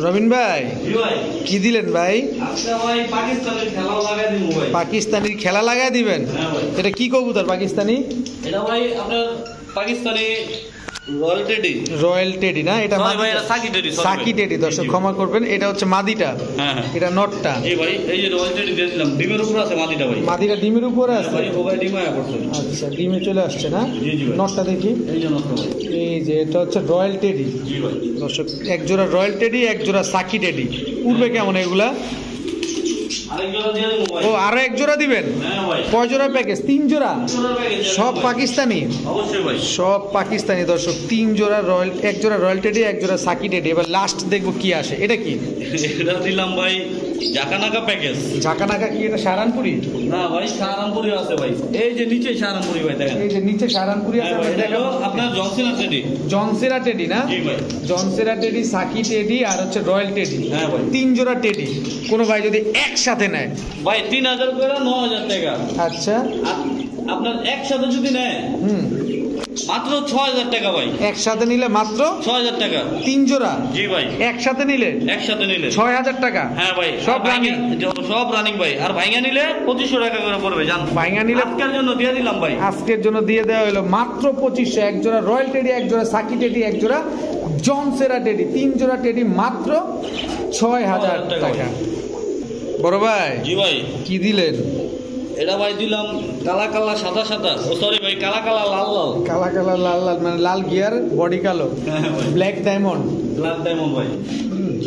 রবিন ভাই, জি ভাই, কি দিলেন ভাই? আজকে ভাই পাকিস্তানের খেলা লাগাই দিব ভাই। পাকিস্তানির খেলা লাগাই দিবেন? হ্যাঁ ভাই। এটা কি কবুতর পাকিস্তানি? এটা ভাই আপনার Pakistani royal teddy. Royal teddy না, এটা ভাই এটা সাকি টেডি, সাকি টেডি দর্শক ক্ষমা করবেন, এটা হচ্ছে মাদিটা। হ্যাঁ হ্যাঁ, এটা নটটা। এই ভাই এই যে রয়্যাল টেডি দিয়েছিলাম, ডিমের উপর আছে মাদিটা ভাই। মাদিটা ডিমের উপরে আছে ভাই, ও ভাই ডিম আয়া করছে। আচ্ছা, ডিমে চলে আসছে না? জি জি ভাই। নটটা দেখি, এই যে নটটা ভাই। এই যে এটা হচ্ছে রয়্যাল টেডি জি ভাই। দর্শক, এক জোড়া রয়্যাল টেডি, এক জোড়া সাকি টেডি। উঠবে কেমন এগুলা? আরেক জোড়া দিয়ে দেবো ভাই। ও আরো এক জোড়া দিবেন? হ্যাঁ ভাই। কয় জোড়া প্যাকেজ? 3 জোড়া? জোড়ার প্যাকেজ সব পাকিস্তানি? অবশ্যই ভাই। সব পাকিস্তানি দর্শক। 3 জোড়া রয়্যাল, এক জোড়া রয়্যাল টেডি, এক জোড়া সাকি টেডি। এবার লাস্ট দেখবো কি আসে। এটা কি? এটা দিলাম ভাই জাকানাকা প্যাকেজ। ঝাঁকানাকা কি? এটা সাহারানপুরি? না ভাই, সাহারানপুরি আছে ভাই, এই যে নিচে সাহারানপুরি ভাই দেখেন। এই যে নিচে সাহারানপুরি আছে। হ্যাঁ ভাই, এটা হলো আপনার জনসিনা টেডি। জনসেরা টেডি না? জি ভাই। জনসেরা টেডি, সাকি টেডি আর হচ্ছে রয়্যাল টেডি। হ্যাঁ ভাই। 3 জোড়া টেডি। কোনো ভাই যদি একসাথে নেয় ভাই 3000 করে 9000 টাকা। আচ্ছা, আপনার একসাথে যদি নেয় মাত্র 6000 টাকা ভাই। একসাথে নিলে মাত্র 6000 টাকা 3 জোড়া। জি ভাই। একসাথে নিলে একসাথে নিলে 6000 টাকা। হ্যাঁ ভাই, সব রানিং, সব রানিং ভাই। আর ভাইঙ্গা নিলে 2500 টাকা করে পড়বে জান। ভাইঙ্গা নিলে আজকের জন্য দিয়ে দিলাম ভাই। আজকের জন্য দিয়ে দেওয়া হলো মাত্র 2500। এক জোড়া রয়্যাল টেডি, এক জোড়া সাকি টেডি, এক জোড়া জনসেরা টেডি। 3 জোড়া টেডি মাত্র 6000 টাকা। বড় ভাই জি ভাই। কি দিলেন? এটা ভাই দিলাম কালা কালা সাদা সাদা, ও সরি ভাই, কালা কালা লাল লাল। কালা কালা লাল লাল মানে লাল গিয়ার, বডি কালো, ব্ল্যাক ডায়মন্ড। ব্ল্যাক ডায়মন্ড ভাই।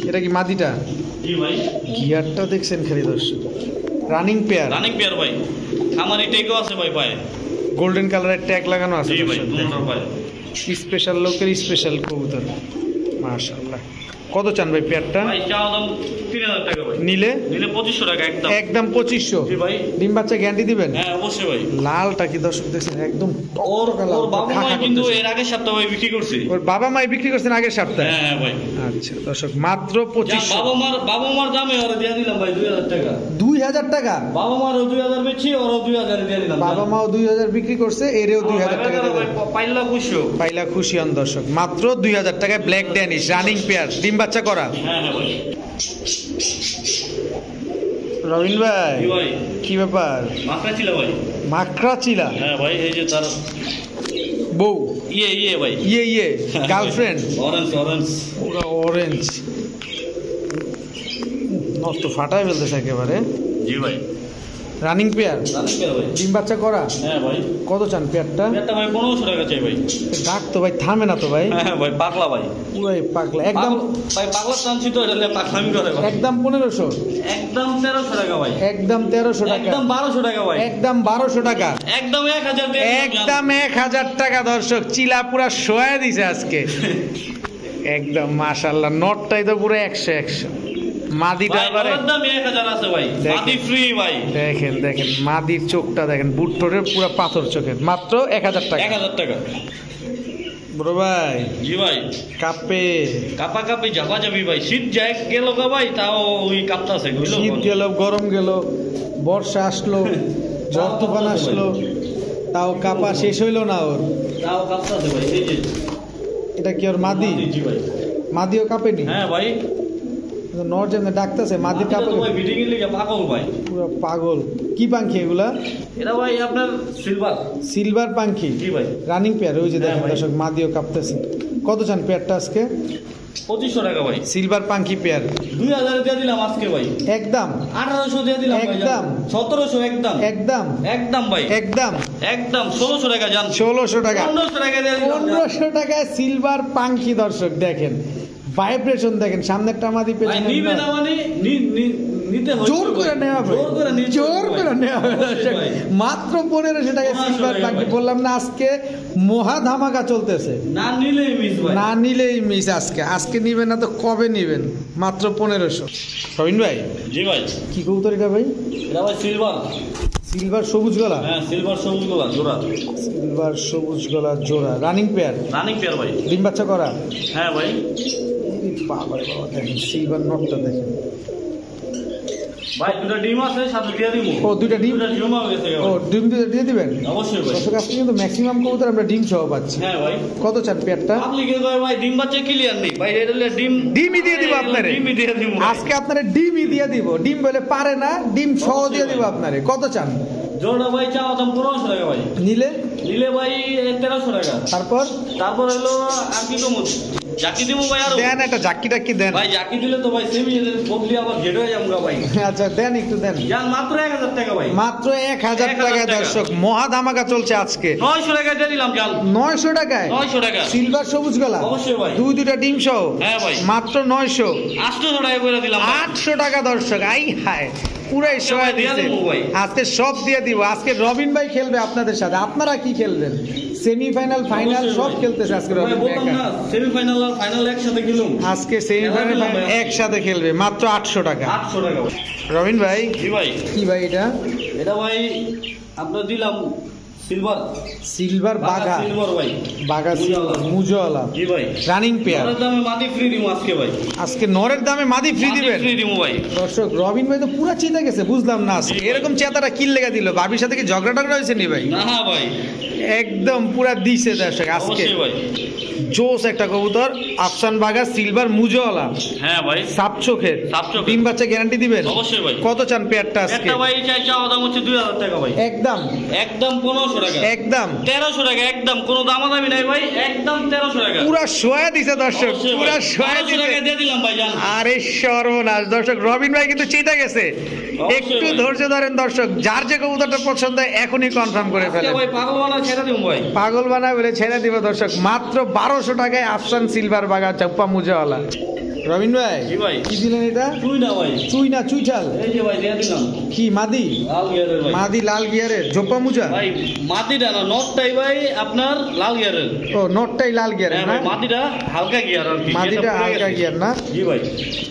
এটা কি মাদিটা? জি ভাই। গিয়ারটা দেখছেন খালি দর্শক, রানিং পেয়ার। রানিং পেয়ার ভাই, খামারি টেকও আছে ভাই পায়ে। গোল্ডেন কালারের ট্যাগ লাগানো আছে। জি ভাই, দুটোর পায়ে। স্পেশাল লোকের স্পেশাল কবুতর, মাশাআল্লাহ। কত চান ভাই পেয়ারটা? ভাই চাওয়া দাম 3000 টাকা ভাই। নিলে? নিলে 2500 টাকা একদম। একদম 2500। জি ভাই। ডিম বাচ্চা গ্যারান্টি দিবেন? হ্যাঁ অবশ্যই ভাই। লালটা কি দর্শক দেখছেন? একদম ওর টকটকা লাল। ওর বাবা খা খা মাই কিন্তু করতেছে। এর আগের সপ্তাহে ভাই বিক্রি করছি। ওর বাবা মাই বিক্রি করছেন আগের সপ্তাহে? হ্যাঁ হ্যাঁ ভাই। আচ্ছা দর্শক, মাত্র যা 2500। বাবা মার দামে ওরে দিয়ে দিলাম ভাই 2000 টাকা। 2000 টাকা? বাবা মারও 2000 বেচি, ওরও 2000 দিয়ে দিলাম। বাবা মাও 2000 বিক্রি করছে, এরেও 2000 টাকা দিয়ে দেবেন। পাইলা খুশি। পাইলা খুশি হন দর্শক। মাত্র 2000 টাকায় ব্ল্যাক ড্যানিশ রানিং পেয়ার, ডিম বাচ্চা করা। হ্যাঁ হ্যাঁ ভাই। রবিন ভাই জি ভাই। কি ব্যাপার? মাত্রা ছিল ভাই। মাকড়া চিলা? হ্যাঁ ভাই, এই যে তার বউ? ইয়ে ভাই। ইয়ে গার্লফ্রেন্ড? Orange orange. পুরো অরেঞ্জ, নষ্ট ফাটায় ফেলতেছে একেবারে। জি ভাই। রানিং পেয়ার, রানিং পেয়ার ভাই। ডিম বাচ্চা করা? হ্যাঁ ভাই। কত চান পেয়ারটা? পেয়ারটা ভাই 1500 টাকা চাই ভাই। ডাক তো ভাই থামে না তো ভাই। হ্যাঁ ভাই, পাগলা ভাই। পুরাই পাগলা। একদম ভাই পাগলা টানছি তো, এটা পাগলামি করে ভাই। একদম 1500? একদম 1300 টাকা ভাই। একদম 1300 টাকা? একদম 1200 টাকা ভাই। একদম 1200 টাকা? একদম 1000 দিয়ে একদম 1000 টাকা দর্শক। চিলা পুরা শোয়া দিছে আজকে একদম। মাশাআল্লাহ, নটটাই তো পুরো 100। মাদিটা ভাই এবারে ওর দাম 1000 আছে ভাই। দেখেন। মাদি ফ্রি ভাই। দেখেন দেখেন মাদির চোখটা দেখেন, বুট্টোরের পুরো পাথর চোখের। মাত্র 1000 টাকা। 1000 টাকা। বড় ভাই জি ভাই। কাপে কাপি ঝাপা যাবি ভাই। শীত যায় গেল গো ভাই, তাও ওই কাঁপতাছে। শীত গেল, গরম গেল, বর্ষা আসলো, ঝড় তুফান আসলো, তাও কাপা শেষ হইলো না ওর। তাও কাঁপতাছে ভাই। এই যে এটা কি ওর মাদি? জি ভাই। মাদিও কাঁপেনি? হ্যাঁ ভাই। নর যেন ডাকতেছে, মাদি কাঁপে। ভাই বিডিং এর লিগে পাগল ভাই। পুরো পাগল। কি পাখি এগুলা? এটা ভাই আপনার সিলভার। সিলভার পাখি? জি ভাই। Running pair. ওই যে হ্যাঁ দেখেন ভাই। দর্শক, মাদিও কাঁপতেছে। কত চান পেয়ারটা আজকে? 2500 টাকা ভাই। সিলভার পাখি পেয়ার 2000 দিয়ে দিলাম আজকে ভাই। একদম 1800 দিয়ে দিলাম ভাই। একদম। 1700 একদম। একদম একদম ভাই। একদম একদম 1600 টাকা জান। 1600 টাকা? 1500 টাকা দিয়ে দিলাম। 1500 টাকায় সিলভার পাখি দর্শক। দেখেন ভাইব্রেশন দেখেন, সামনেরটা মাদি, ভাই পেছনের নিবে না মানে নিতে হয়। জোর করে নেওয়া হবে। জোর করে নিতে জোর হবে করে ভাই। নেওয়া হবে দর্শক। ভাই। মাত্র 1500 টাকায় 1500 সিলভার টাকা পাখি। ভাই। বললাম না আজকে মহা ধামাকা চলতেছে। না নিলেই মিস ভাই। না নিলেই মিস। আজকে নিবেন না তো কবে নিবেন? মাত্র 1500। রবিন ভাই জি ভাই। কি কবুতর এটা ভাই? এটা ভাই সিলভার। সিলভার সবুজ গলা? হ্যাঁ সিলভার সবুজ গোলা জোড়া। সিলভার সবুজ গলা জোড়া, রানিং পেয়ার, রানিং পেয়ার ভাই। ডিম বাচ্চা করা? হ্যাঁ ভাই। বাবা রে বাবা, দেখেন সিলভার নটটা দেখেন। ভাই দুটো ডিম আছে, সাথে দিয়ে দিব। ও দুইটা ডিম? দুটো ডিম হয়ে গেছে ও ভাই। ডিম দিয়ে দিবেন? অবশ্যই ভাই। দর্শক আজকে কিন্তু ম্যাক্সিমাম কবুতর আমরা ডিম সহ পাচ্ছি। হ্যাঁ ভাই। কত চান পেয়ারটা? আপনি কি কয় ভাই ডিম বাচ্চা ক্লিয়ার নেই ভাই, এটা হলে ডিমই দিয়ে দিব আপনারে। ডিমই দিয়ে দিব আজকে আপনারে ডিমই দিয়ে দিব। ডিম বলে পারে না, ডিম সহ দিয়ে দিব আপনারে। কত চান? জোড়া ভাই চাওয়া দাম 1500 টাকা ভাই। নিলে নিলে ভাই 1300 টাকা। তারপর হলো আর কি কম জাকি দিব ভাই। আর দেন একটা জাকিটা কি দেন ভাই, জাকি দিলে তো ভাই সেমি বদলি আবার ঘেট হয়ে যাবো ভাই। আচ্ছা দেন একটু দেন। জান মাত্র 1000 টাকা ভাই, মাত্র 1000 টাকায় দর্শক মহা ধামাকা চলছে আজকে। 900 টাকা দিয়ে দিলাম জান। 900 টাকায় 900 টাকা সিলভার সবুজ গলা। অবশ্যই ভাই, দুইটা ডিম সহ। হ্যাঁ ভাই, মাত্র 900। 800 টাকা করে দিলাম। 800 টাকা দর্শক, আই হায় পুরাই সহায় দিয়েছে আজকে। সব দিয়ে দিব আজকে। রবিন ভাই খেলবে আপনাদের সাথে, আপনারা কি খেলবেন? সেমিফাইনাল ফাইনাল সব খেলতেছে আজকে রবিন ভাই। সেমিফাইনাল আর ফাইনাল একসাথে খেলুম। আজকে সেমিফাইনাল একসাথে খেলবে মাত্র 800 টাকা। 800 টাকা রবিন ভাই। জি ভাই। কি ভাই এটা? এটা ভাই আপনার দিলাম সিলভার বাগা। সিলভার ভাই, বাগা সিলভার মুজওয়ালা। জি ভাই, রানিং পেয়ার। নরের দামে মাদি ফ্রি দিমু আজকে ভাই। আজকে নরের দামে মাদি ফ্রি দিবেন? ফ্রি দিমু ভাই। দর্শক রবিন ভাই তো পুরো চেতা গেছে, বুঝলাম না আজকে এরকম চেতাটা কি লেগে দিল? ভাবির সাথে কি ঝগড়া টগড়া হয়েছে নি ভাই? না ভাই, একদম পুরা দিছে দর্শক আজকে। জোস একটা কবুতর, আফসান বাগা সিলভার মুজওয়ালা। হ্যাঁ ভাই, সাপ চোখের। ডিম বাচ্চা গ্যারান্টি দিবেন? অবশ্যই ভাই। কত চান পেয়ারটা আজকে? একটা ভাই চাওয়া দাম হচ্ছে 2000 টাকা ভাই। একদম 1500 টাকা। একদম 1300 টাকা। একদম কোনো দামাদামি নাই ভাই, একদম 1300 টাকা। পুরা সোয়া দিছে দর্শক, পুরা সোয়া দিছে। দিয়ে দিলাম ভাই জান। আরে সর্বনাশ দর্শক, রবিন ভাই কিন্তু চেতা গেছে। একটু ধৈর্য ধরেন দর্শক, যার যে কবুতরটা পছন্দ এখনই কনফার্ম করে ফেলেন। ভাই পাগল বানা ছেড়ে দিব ভাই, পাগল বানা বলে ছেড়ে দিব দর্শক। মাত্র 1200 টাকায় আফসান সিলভার বাগা চাপ্পা মুজাওয়ালা। রবিন ভাই। জি ভাই। কি দিলেন এটা? চুইনা ভাই। চুইনা চুইঠাল। এই যে ভাই দিয়ে দিলাম। কি মাদি? লাল গিয়ারের ভাই। মাদি লাল গিয়ারের জোপ্পা মুজা ভাই। মাদিটা না, নটটাই ভাই আপনার লাল গিয়ারের। ও নটটাই লাল গিয়ারের না, মাদিটা হালকা গিয়ার আর কি। মাদিটা হালকা গিয়ার না? জি ভাই।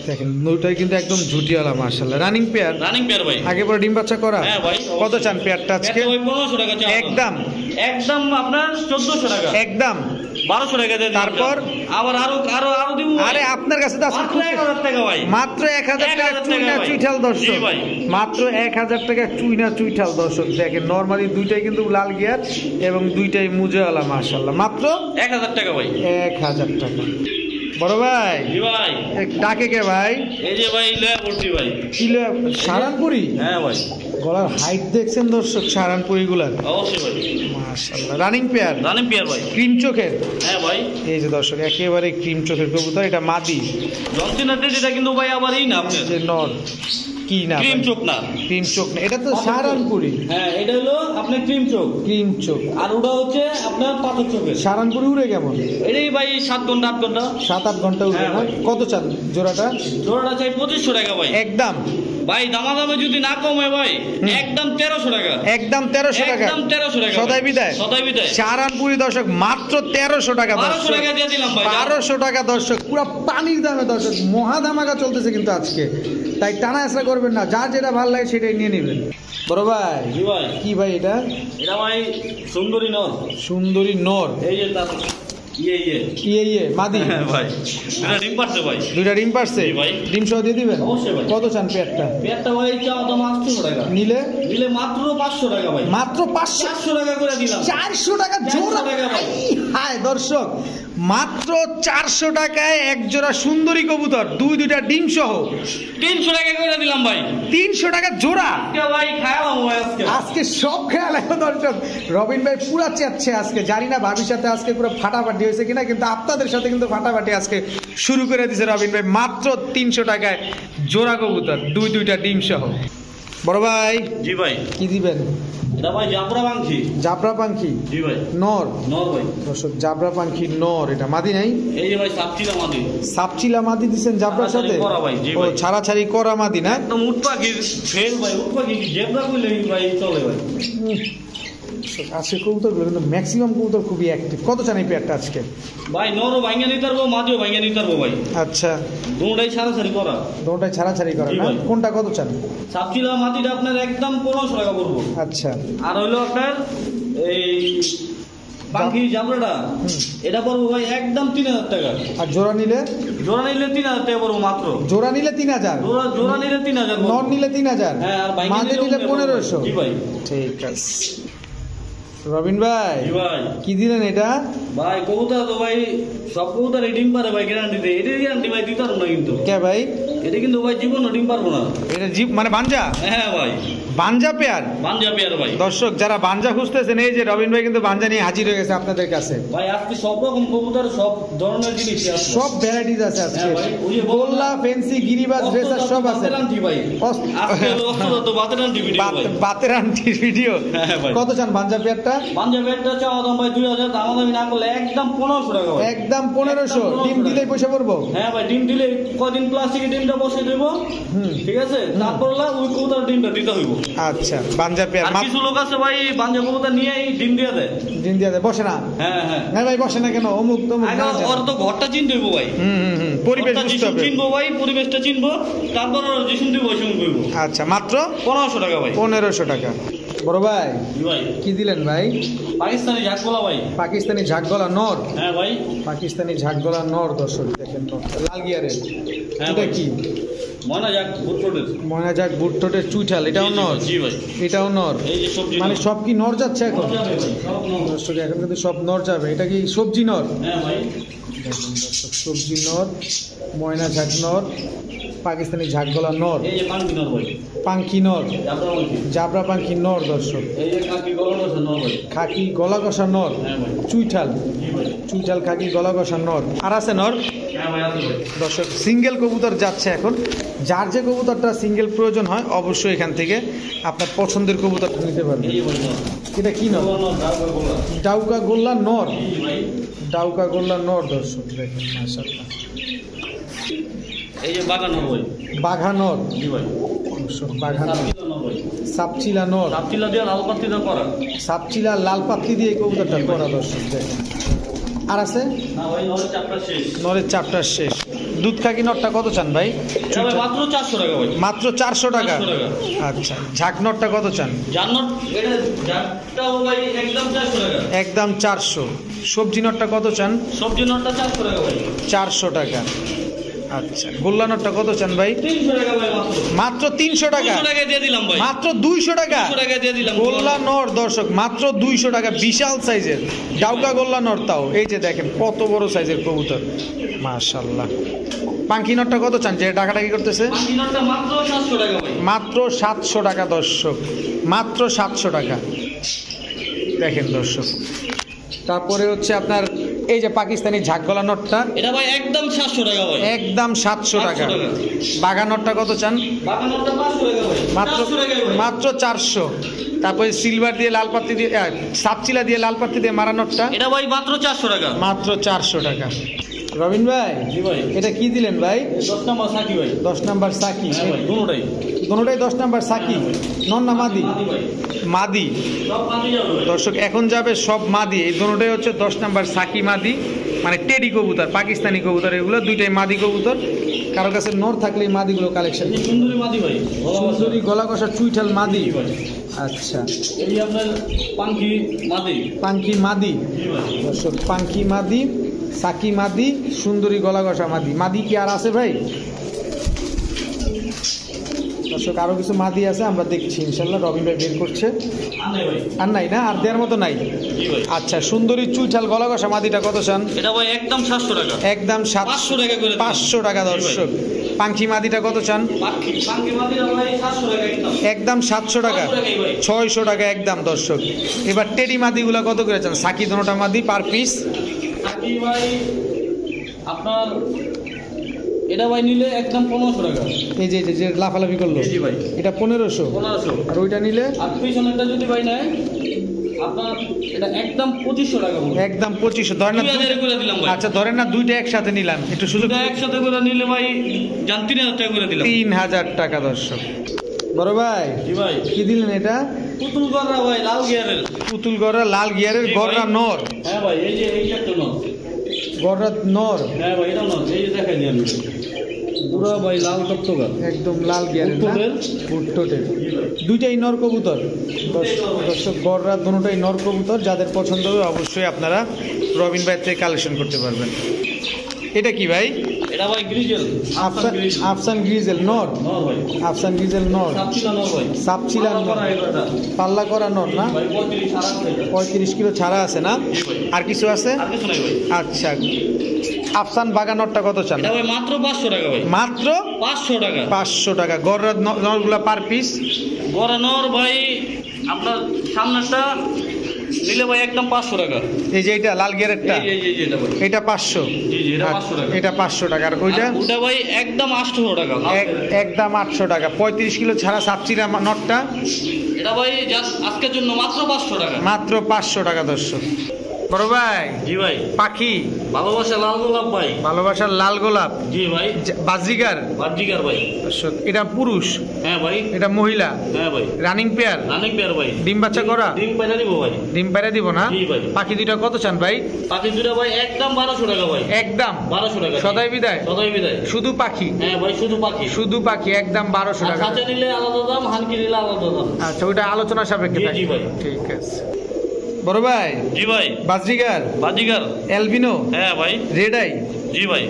দেখেন দুটোই কিন্তু একদম ঝুটিওয়ালা মাশাআল্লাহ। Running pair. রানিং পেয়ার ভাই। আগে পরে ডিম বাচ্চা করা? হ্যাঁ ভাই। কত চান পেয়ারটা আজকে? 1500 টাকা চান। একদম আপনার 1400 টাকা। একদম 1200 টাকা দেন। তারপর আবার আরো দিব। আরে আপনার কাছে তো আজকে 1000 টাকা ভাই। মাত্র 1000 টাকা চুইনা চুইঠাল দর্শক। মাত্র 1000 টাকা চুইনা চুইঠাল দর্শক। দেখেন নরমালি দুইটাই কিন্তু লাল গিয়ার এবং দুইটাই মুজাওয়ালা মাশাআল্লাহ। মাত্র 1000 টাকা ভাই। 1000 টাকা। বড় ভাই। জি ভাই। ডাকে কে ভাই? এই যে ভাই লয়া পড়ছি ভাই। কি লয়া? সারানপুরি? হ্যাঁ ভাই। গলার হাইট দেখছেন দর্শক সারানপুরি গুলার? অবশ্যই ভাই। মাশাআল্লাহ। Running pair? রানিং পেয়ার ভাই। ক্রিম চোখের? হ্যাঁ ভাই। এই যে দর্শক একেবারে ক্রিম চোখের কবুতর। এটা মাদি। জনসিনা এটা কিন্তু ভাই আবার এই না আপনার যে নর। কি না? ক্রিম চোখ না। ক্রিম চোখ না, এটা তো সারানপুরি। হ্যাঁ এটা হলো আপনার ক্রিম চোখ। ক্রিম চোখ। আর ওটা হচ্ছে আপনার পাথর চোখের। সারানপুরি উড়ে কেমন? এটাই ভাই 7 ঘন্টা 8 ঘন্টা। 7-8 ঘন্টা উড়ে না? কত চান জোড়াটা? জোড়াটা চাই 2500 টাকা ভাই। একদম ভাই, দামাদামে যদি না কমে ভাই একদম 1300 টাকা। একদম 1300 টাকা। একদম 1300 টাকা। সদাই বিদায়। সদাই বিদায়। সারানপুরি দর্শক মাত্র 1300 টাকা। 1200 টাকা দিয়ে দিলাম ভাই। 1200 টাকা দর্শক, পুরো পানির দামে দর্শক। মহা ধামাকা চলতেছে কিন্তু আজকে, তাই টানা আসরা করবেন না। যার যেটা ভালো লাগে সেটাই নিয়ে নেবেন। বড় ভাই। জি ভাই। কি ভাই এটা? এটা ভাই সুন্দরী নর। সুন্দরী নর। এই যে তার মাদি ভাই। দুইটা ডিম পারছে ভাই। দুইটা ডিম পারছে ভাই। ডিম সহ দিয়ে দিবেন? অবশ্যই ভাই। কত চান পেয়ারটা? পেয়ারটা ভাই চাওয়া দাম 800 টাকা। নিলে মাত্র 500 টাকা ভাই। মাত্র 500 টাকা করে দিলাম। 400 টাকা জোড়া। হায় দর্শক, মাত্র 400 টাকায় এক জোড়া সুন্দরী কবুতর, দুইটা ডিম সহ 300 টাকা করে দিলাম ভাই। 300 টাকা জোড়া ভাই। খায়ালাম আজকে সব খেয়ালাম দর্শক। রবিন ভাই পুরা চেচ্ছে আজকে। জানি না ভাবির সাথে আজকে পুরো ফাটাফাটি হয়েছে কিনা, কিন্তু আপনাদের সাথে কিন্তু ফাটাফাটি আজকে শুরু করে দিয়েছে রবিন ভাই। মাত্র 300 টাকায় জোড়া কবুতর, দুইটা ডিম সহ। বড় ভাই। জি ভাই। কি দিবেন? এটা ভাই জাবরা পাখি। জাবরা পাখি? জি ভাই। নর? নর ভাই। দর্শক জাবরা পাখি নর। এটা মাদি নাই? এই যে ভাই সাপচিলা মাদি। সাপচিলা মাদি দিবেন জাবরার সাথে? ও ছাড়াছাড়ি করা মাদি না? একদম উট পাখির ফেল ভাই। উট পাখি জেব্রা কইলে ভাই চলে ভাই। আজকে কবুতর কিন্তু ম্যাক্সিমাম কবুতর খুবই অ্যাক্টিভ। কত চান এই পেয়ারটা আজকে? ভাই নরও ভাঙিয়ে নিতে পারবো, মাদিও ভাঙিয়ে নিতে পারবো ভাই। আচ্ছা, দুটোটাই ছাড়াছাড়ি করা। দুটোটাই ছাড়াছাড়ি করা না? কোনটা কত চান? সাপচিলা মাদিটা আপনার একদম 1500 টাকা পড়বো। আচ্ছা। আর হইলো আপনার এই পাখি জাবরাটা, এটা পড়বো ভাই একদম 3000 টাকা। আর জোড়া নিলে? জোড়া নিলে 3000 টাকা পড়বো মাত্র। জোড়া নিলে 3000? জোড়া নিলে 3000। নর নিলে 3000? হ্যাঁ। আর মাদি নিলে 1500। জি ভাই। ঠিক আছে। রবিন ভাই। জি ভাই। কি দিলেন এটা? ভাই কবুতর তো ভাই সব কবুতর ডিম পারে ভাই, গ্যারান্টি দেয়। এটা গ্যারান্টি ভাই দিতে পারবো না কিন্তু। কে ভাই? এটা কিন্তু ভাই জীবনও ডিম পারবো না। এটা জীব মানে বাঞ্জা? হ্যাঁ ভাই। বানজা পেয়ার ভাই। দর্শক যারা বানজা খুঁজতেছেন, এই যে রবিন ভাই কিন্তু বানজা নিয়ে হাজির হয়ে গেছে আপনাদের কাছে। ভাই আজকে সব রকম কবুতর, সব ধরনের জিনিস আছে, সব ভ্যারাইটিস আছে আজকে। হ্যাঁ ভাই, ওই যে গোল্লা, ফেন্সি, গিরিবাজ, রেসার সব আছে। ভাই আজকে অস্ত্র বাতেরান্টি ভিডিও ভাই, বাতেরান্টির ভিডিও। হ্যাঁ ভাই। কত চান বানজা পেয়ারটা? বানজা পেয়ারটা চাওয়া দাম ভাই 2000, দামাদামি না করলে একদম 1500 টাকা ভাই। একদম 1500। ডিম দিলেই পয়সা পড়বো? হ্যাঁ ভাই, ডিম দিলে কদিন প্লাস্টিকের ডিমটা বসে দেবো, ঠিক আছে, তারপর ওই কবুতর ডিমটা দিতে হইব। আচ্ছা, বানজা পেয়ার। আর কিছু লোক আছে ভাই বানজা কবুতর নিয়ে ডিম দিয়ে দেয়। ডিম দিয়ে দেয়, বসে না? হ্যাঁ হ্যাঁ। হ্যাঁ ভাই, বসে না কেন? অমুক তমুক। ওর তো ঘরটা চিনতে হইব ভাই। পরিবেশ বুঝতে হবে। চিনবো ভাই, পরিবেশটা চিনবো, তারপর যে শুনতে ওই শুনতে হইব। আচ্ছা, মাত্র 1500 টাকা ভাই। 1500 টাকা। বড় ভাই ভাই কি দিলেন ভাই? পাকিস্তানি ঝাকগলা ভাই। পাকিস্তানি ঝাকগলা নর। হ্যাঁ ভাই, পাকিস্তানি ঝাকগলা নর। দর্শক দেখেন, লাল গিয়ারের। হ্যাঁ এটা ভাই। কি? ময়না ঝাক বুট্টোটের। ময়না ঝাক বুট্টোটের চুইঠাল, এটাও নর? জি ভাই, এটাও নর। এই যে সবজি মানে সব কি নর যাচ্ছে এখন? যাবে ভাই, সব নর। দর্শক এখন কিন্তু সব নর যাবে। এটা কি সবজি নর? হ্যাঁ ভাই, দেখুন দর্শক, সবজি নর, ময়না ঝাক নর, পাকিস্তানি ঝাকগলা নর, এই যে পাঙ্কি নর ভাই, পাঙ্কি নর, জাবরা পাঙ্কি, জাবরা পাঙ্কি নর। দর্শক এই যে কাকি গলা নর ভাই। খাকি গলা কষা নর, হ্যাঁ ভাই, চুইঠাল, জি ভাই। চুইঠাল খাকি গলা কষা নর। আর আছে নর? হ্যাঁ ভাই, আছে ভাই। দর্শক সিঙ্গেল কবুতর যাচ্ছে এখন। যার যে কবুতরটা সিঙ্গেল প্রয়োজন হয় অবশ্যই এখান থেকে আপনার পছন্দের কবুতরটা নিতে পারবেন। এই যে ভাই নর। এটা কি নর? গলা নর, জাবরা গলা। ডাউকা গোল্লা নর। জি ভাই, ডাউকা গোল্লা নর। দর্শক দেখেন, মাশাআল্লাহ। এই যে বাগা নর ভাই। বাঘা নর। জি ভাই, দর্শক বাঘা নর। সাপচিলা নর ভাই। সাপচিলা নর। সাপচিলা দিয়ে লাল পাত্তি দিয়ে করা। সাপচিলা লাল পাত্তি দিয়ে এই কবুতরটা করা। দর্শক দেখেন। আর আছে? না ভাই, নরের চাপটা শেষ। নরের চ্যাপ্টার শেষ। দুধ খাকি নরটা কত চান ভাই? এটা ভাই মাত্র 400 টাকা ভাই। মাত্র 400 টাকা। 400 টাকা। আচ্ছা, ঝাঁক নরটা কত চান? জান্নাত এটা জাতটাও ভাই একদম 400 টাকা। একদম 400। সবজি নরটা কত চান? সবজি নটটা 400 টাকা ভাই। 400 টাকা। আচ্ছা, গোল্লা নরটা কত চান ভাই? 300 টাকা ভাই মাত্র। মাত্র 300 টাকা। 200 টাকা দিয়ে দিলাম ভাই। মাত্র 200 টাকা। 200 টাকা দিয়ে দিলাম। গোল্লা নর। দর্শক মাত্র 200 টাকা। বিশাল সাইজের ডাউকা গোল্লা নর, তাও এই যে দেখেন কত বড় সাইজের কবুতর, মাশাআল্লাহ। পাঙ্কি নরটা কত চান যে ডাকাডাকি করতেছে? পাঙ্কি নটটা মাত্র 700 টাকা ভাই। মাত্র 700 টাকা। দর্শক মাত্র 700 টাকা। দেখেন দর্শক, তারপরে হচ্ছে আপনার এই যে পাকিস্তানি ঝাকগলা নটটা, এটা ভাই একদম 700 টাকা ভাই। একদম 700 টাকা। 700 টাকা। বাঘা নটটা কত চান? বাঘা নটটা 500 টাকা ভাই। মাত্র 400 টাকা ভাই। মাত্র 400। তারপরে সিলভার দিয়ে লাল পাত্তি দিয়ে সাপচিলা দিয়ে লাল পাত্তি দিয়ে মারা নটটা এটা ভাই মাত্র 400 টাকা। মাত্র 400 টাকা। রবিন ভাই জি ভাই, এটা কি দিলেন ভাই? 10 নাম্বার সাকি ভাই। 10 নাম্বার সাকি। হ্যাঁ ভাই, দুটোটাই। দুটোটাই 10 নাম্বার সাকি। নন না মাদি? মাদি ভাই। মাদি। সব মাদি যাবে ভাই। দর্শক এখন যাবে সব মাদি। এই দুটোটাই হচ্ছে 10 নাম্বার সাকি মাদি, মানে টেডি কবুতর, পাকিস্তানি কবুতর। এগুলো দুইটাই মাদি কবুতর। কারো কাছে নর থাকলে এই মাদিগুলো কালেকশন। এই সুন্দরী মাদি ভাই। সুন্দরী গলা কষা চুইঠাল মাদি। জি ভাই। আচ্ছা, এই আপনার পাঙ্কি মাদি। পাঙ্কি মাদি। জি ভাই। দর্শক পাঙ্কি মাদি, সাকি মাদি, সুন্দরী গলা কষা মাদি। মাদি কি আর আছে ভাই? দর্শক আরো কিছু মাদি আছে, আমরা দেখছি ইনশাল্লাহ। রবিন ভাই বের করছে। আনে ভাই। আর নাই না? আর দেওয়ার মতো নাই? জি ভাই। আচ্ছা, সুন্দরী চুইঠাল গলা কষা মাদিটা কত চান? এটা ভাই একদম 700 টাকা। একদম 500 টাকা করে দিলাম। 500 টাকা। দর্শক পাঙ্কি মাদিটা কত চান? পাঙ্কি মাদিটা ভাই 700 টাকা একদম। একদম 700 টাকা। 500 টাকাই ভাই। 600 টাকা একদম। দর্শক এবার টেডি মাদিগুলা কত করে চান? সাকি দুটোটা মাদি পার পিস? সাকি ভাই আপনার এটা ভাই নিলে একদম 1500 টাকা। এই যে যে লাফালাফি করলো, জি ভাই। এটা 1500। 1500। আর ওইটা নিলে আর পিছনেরটা যদি ভাই নেয় আপনার এটা একদম 2500 টাকা পড়বে। একদম 2500। ধরেন না 2000 করে দিলাম ভাই। আচ্ছা, ধরেন না দুইটা একসাথে নিলাম, একটু সুযোগ। দুটো একসাথে করে নিলে ভাই জান 3000 টাকা করে দিলাম। 3000 টাকা। দর্শক বড় ভাই জি ভাই, কি দিলেন এটা? পুতুল গররা ভাই, লাল গিয়ারের। পুতুল গড়া লাল গিয়ারের গড়া নর। হ্যাঁ ভাই, এই যে এইটা তো নর। গড়া নর। হ্যাঁ ভাই, এটা নর। এই যে দেখাই দিই আমি। পুরো ভাই লাল টকটকা। একদম লাল গিয়ারের না? উট্টোটের। উট্টোটের। দুইটাই নর কবুতর। দর্শক গড়রা দুটোটাই নর কবুতর। যাদের পছন্দ হবে অবশ্যই আপনারা রবিন ভাই থেকে কালেকশন করতে পারবেন। এটা কি ভাই? এটা ভাই গ্রিজেল। আফসান আফসান গ্রিজেল নর। নর ভাই। আফসান গ্রিজেল নর। সাপচিলা নর ভাই। সাপচিলা নর। করা এটা। পাল্লা করা নর না? ভাই 35 সারা আছে এটা। 35 কিলো ছাড়া আছে না? জি ভাই। আর কিছু আছে? আর কিছু নাই ভাই। আচ্ছা, আফসান বাগা নরটা কত চান? এটা ভাই মাত্র 500 টাকা ভাই। মাত্র 500 টাকা। 500 টাকা। গড়রা নরগুলা পার পিস? গড়ানোর ভাই আপনার সামনেরটা নিলে ভাই একদম 500 টাকা। এই যে এটা লাল গিয়ারেরটা, এই যে এটা ভাই, এটা 500। জি এটা 500 টাকা। এটা 500 টাকা। আর ওইটা ওটা ভাই একদম 800 টাকা। একদম 800 টাকা। 35 কিলো ছাড়া সাবচিরা নটটা, এটা ভাই জাস্ট আজকের জন্য মাত্র 500 টাকা। মাত্র 500 টাকা দর্শক। বড় ভাই, জি ভাই, পাখি ভালোবাসা লাল গোলাপ ভাই। ভালোবাসার লাল গোলাপ, জি ভাই, বাজিগার বাজিগার ভাই। দর্শক এটা পুরুষ, হ্যাঁ ভাই, এটা মহিলা, হ্যাঁ ভাই, রানিং পেয়ার, রানিং পেয়ার ভাই। ডিম বাচ্চা করা, ডিম পাইরা দিব ভাই, ডিম পাইরা দিব না? জি ভাই। পাখি দুইটা কত চান ভাই? পাখি দুটা ভাই একদম 1200 টাকা ভাই। একদম 1200 টাকা। সদাই বিদায়, সদাই বিদায়। শুধু পাখি? হ্যাঁ ভাই, শুধু পাখি। শুধু পাখি একদম 1200 টাকা। খাঁচা নিলে আলাদা দাম, হানকি নিলে আলাদা দাম। আচ্ছা, ওইটা আলোচনা সাপেক্ষে জি, থাকে। জি ভাই। ঠিক আছে বড় ভাই। জি ভাই, বাজরিগার, বাজিগার, অ্যালবিনো, হ্যাঁ ভাই, রেড আই। জি ভাই।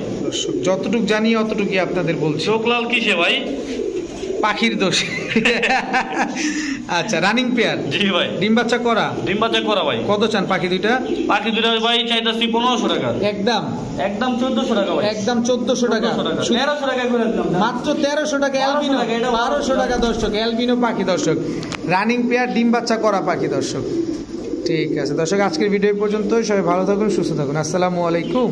যতটুক জানি অতটুকুই আপনাদের বলছি। চোখ লাল কিসে ভাই? পাখির দোষ। আচ্ছা, রানিং পেয়ার, জি ভাই, ডিম বাচ্চা করা, ডিম বাচ্চা করা ভাই। কত চান পাখি দুইটা? পাখি দুটা ভাই চাইতাছি 1500 টাকা। একদম একদম 1400 টাকা ভাই। একদম 1400 টাকা। 1300 টাকা করে দিলাম। মাত্র 1300 টাকা অ্যালবিনো, 1200 টাকা দর্শক। অ্যালবিনো পাখি দর্শক, রানিং পেয়ার, ডিম বাচ্চা করা পাখি দর্শক। ঠিক আছে দর্শক, আজকের ভিডিও পর্যন্ত। সবাই ভালো থাকুন, সুস্থ থাকুন। আসসালামু আলাইকুম।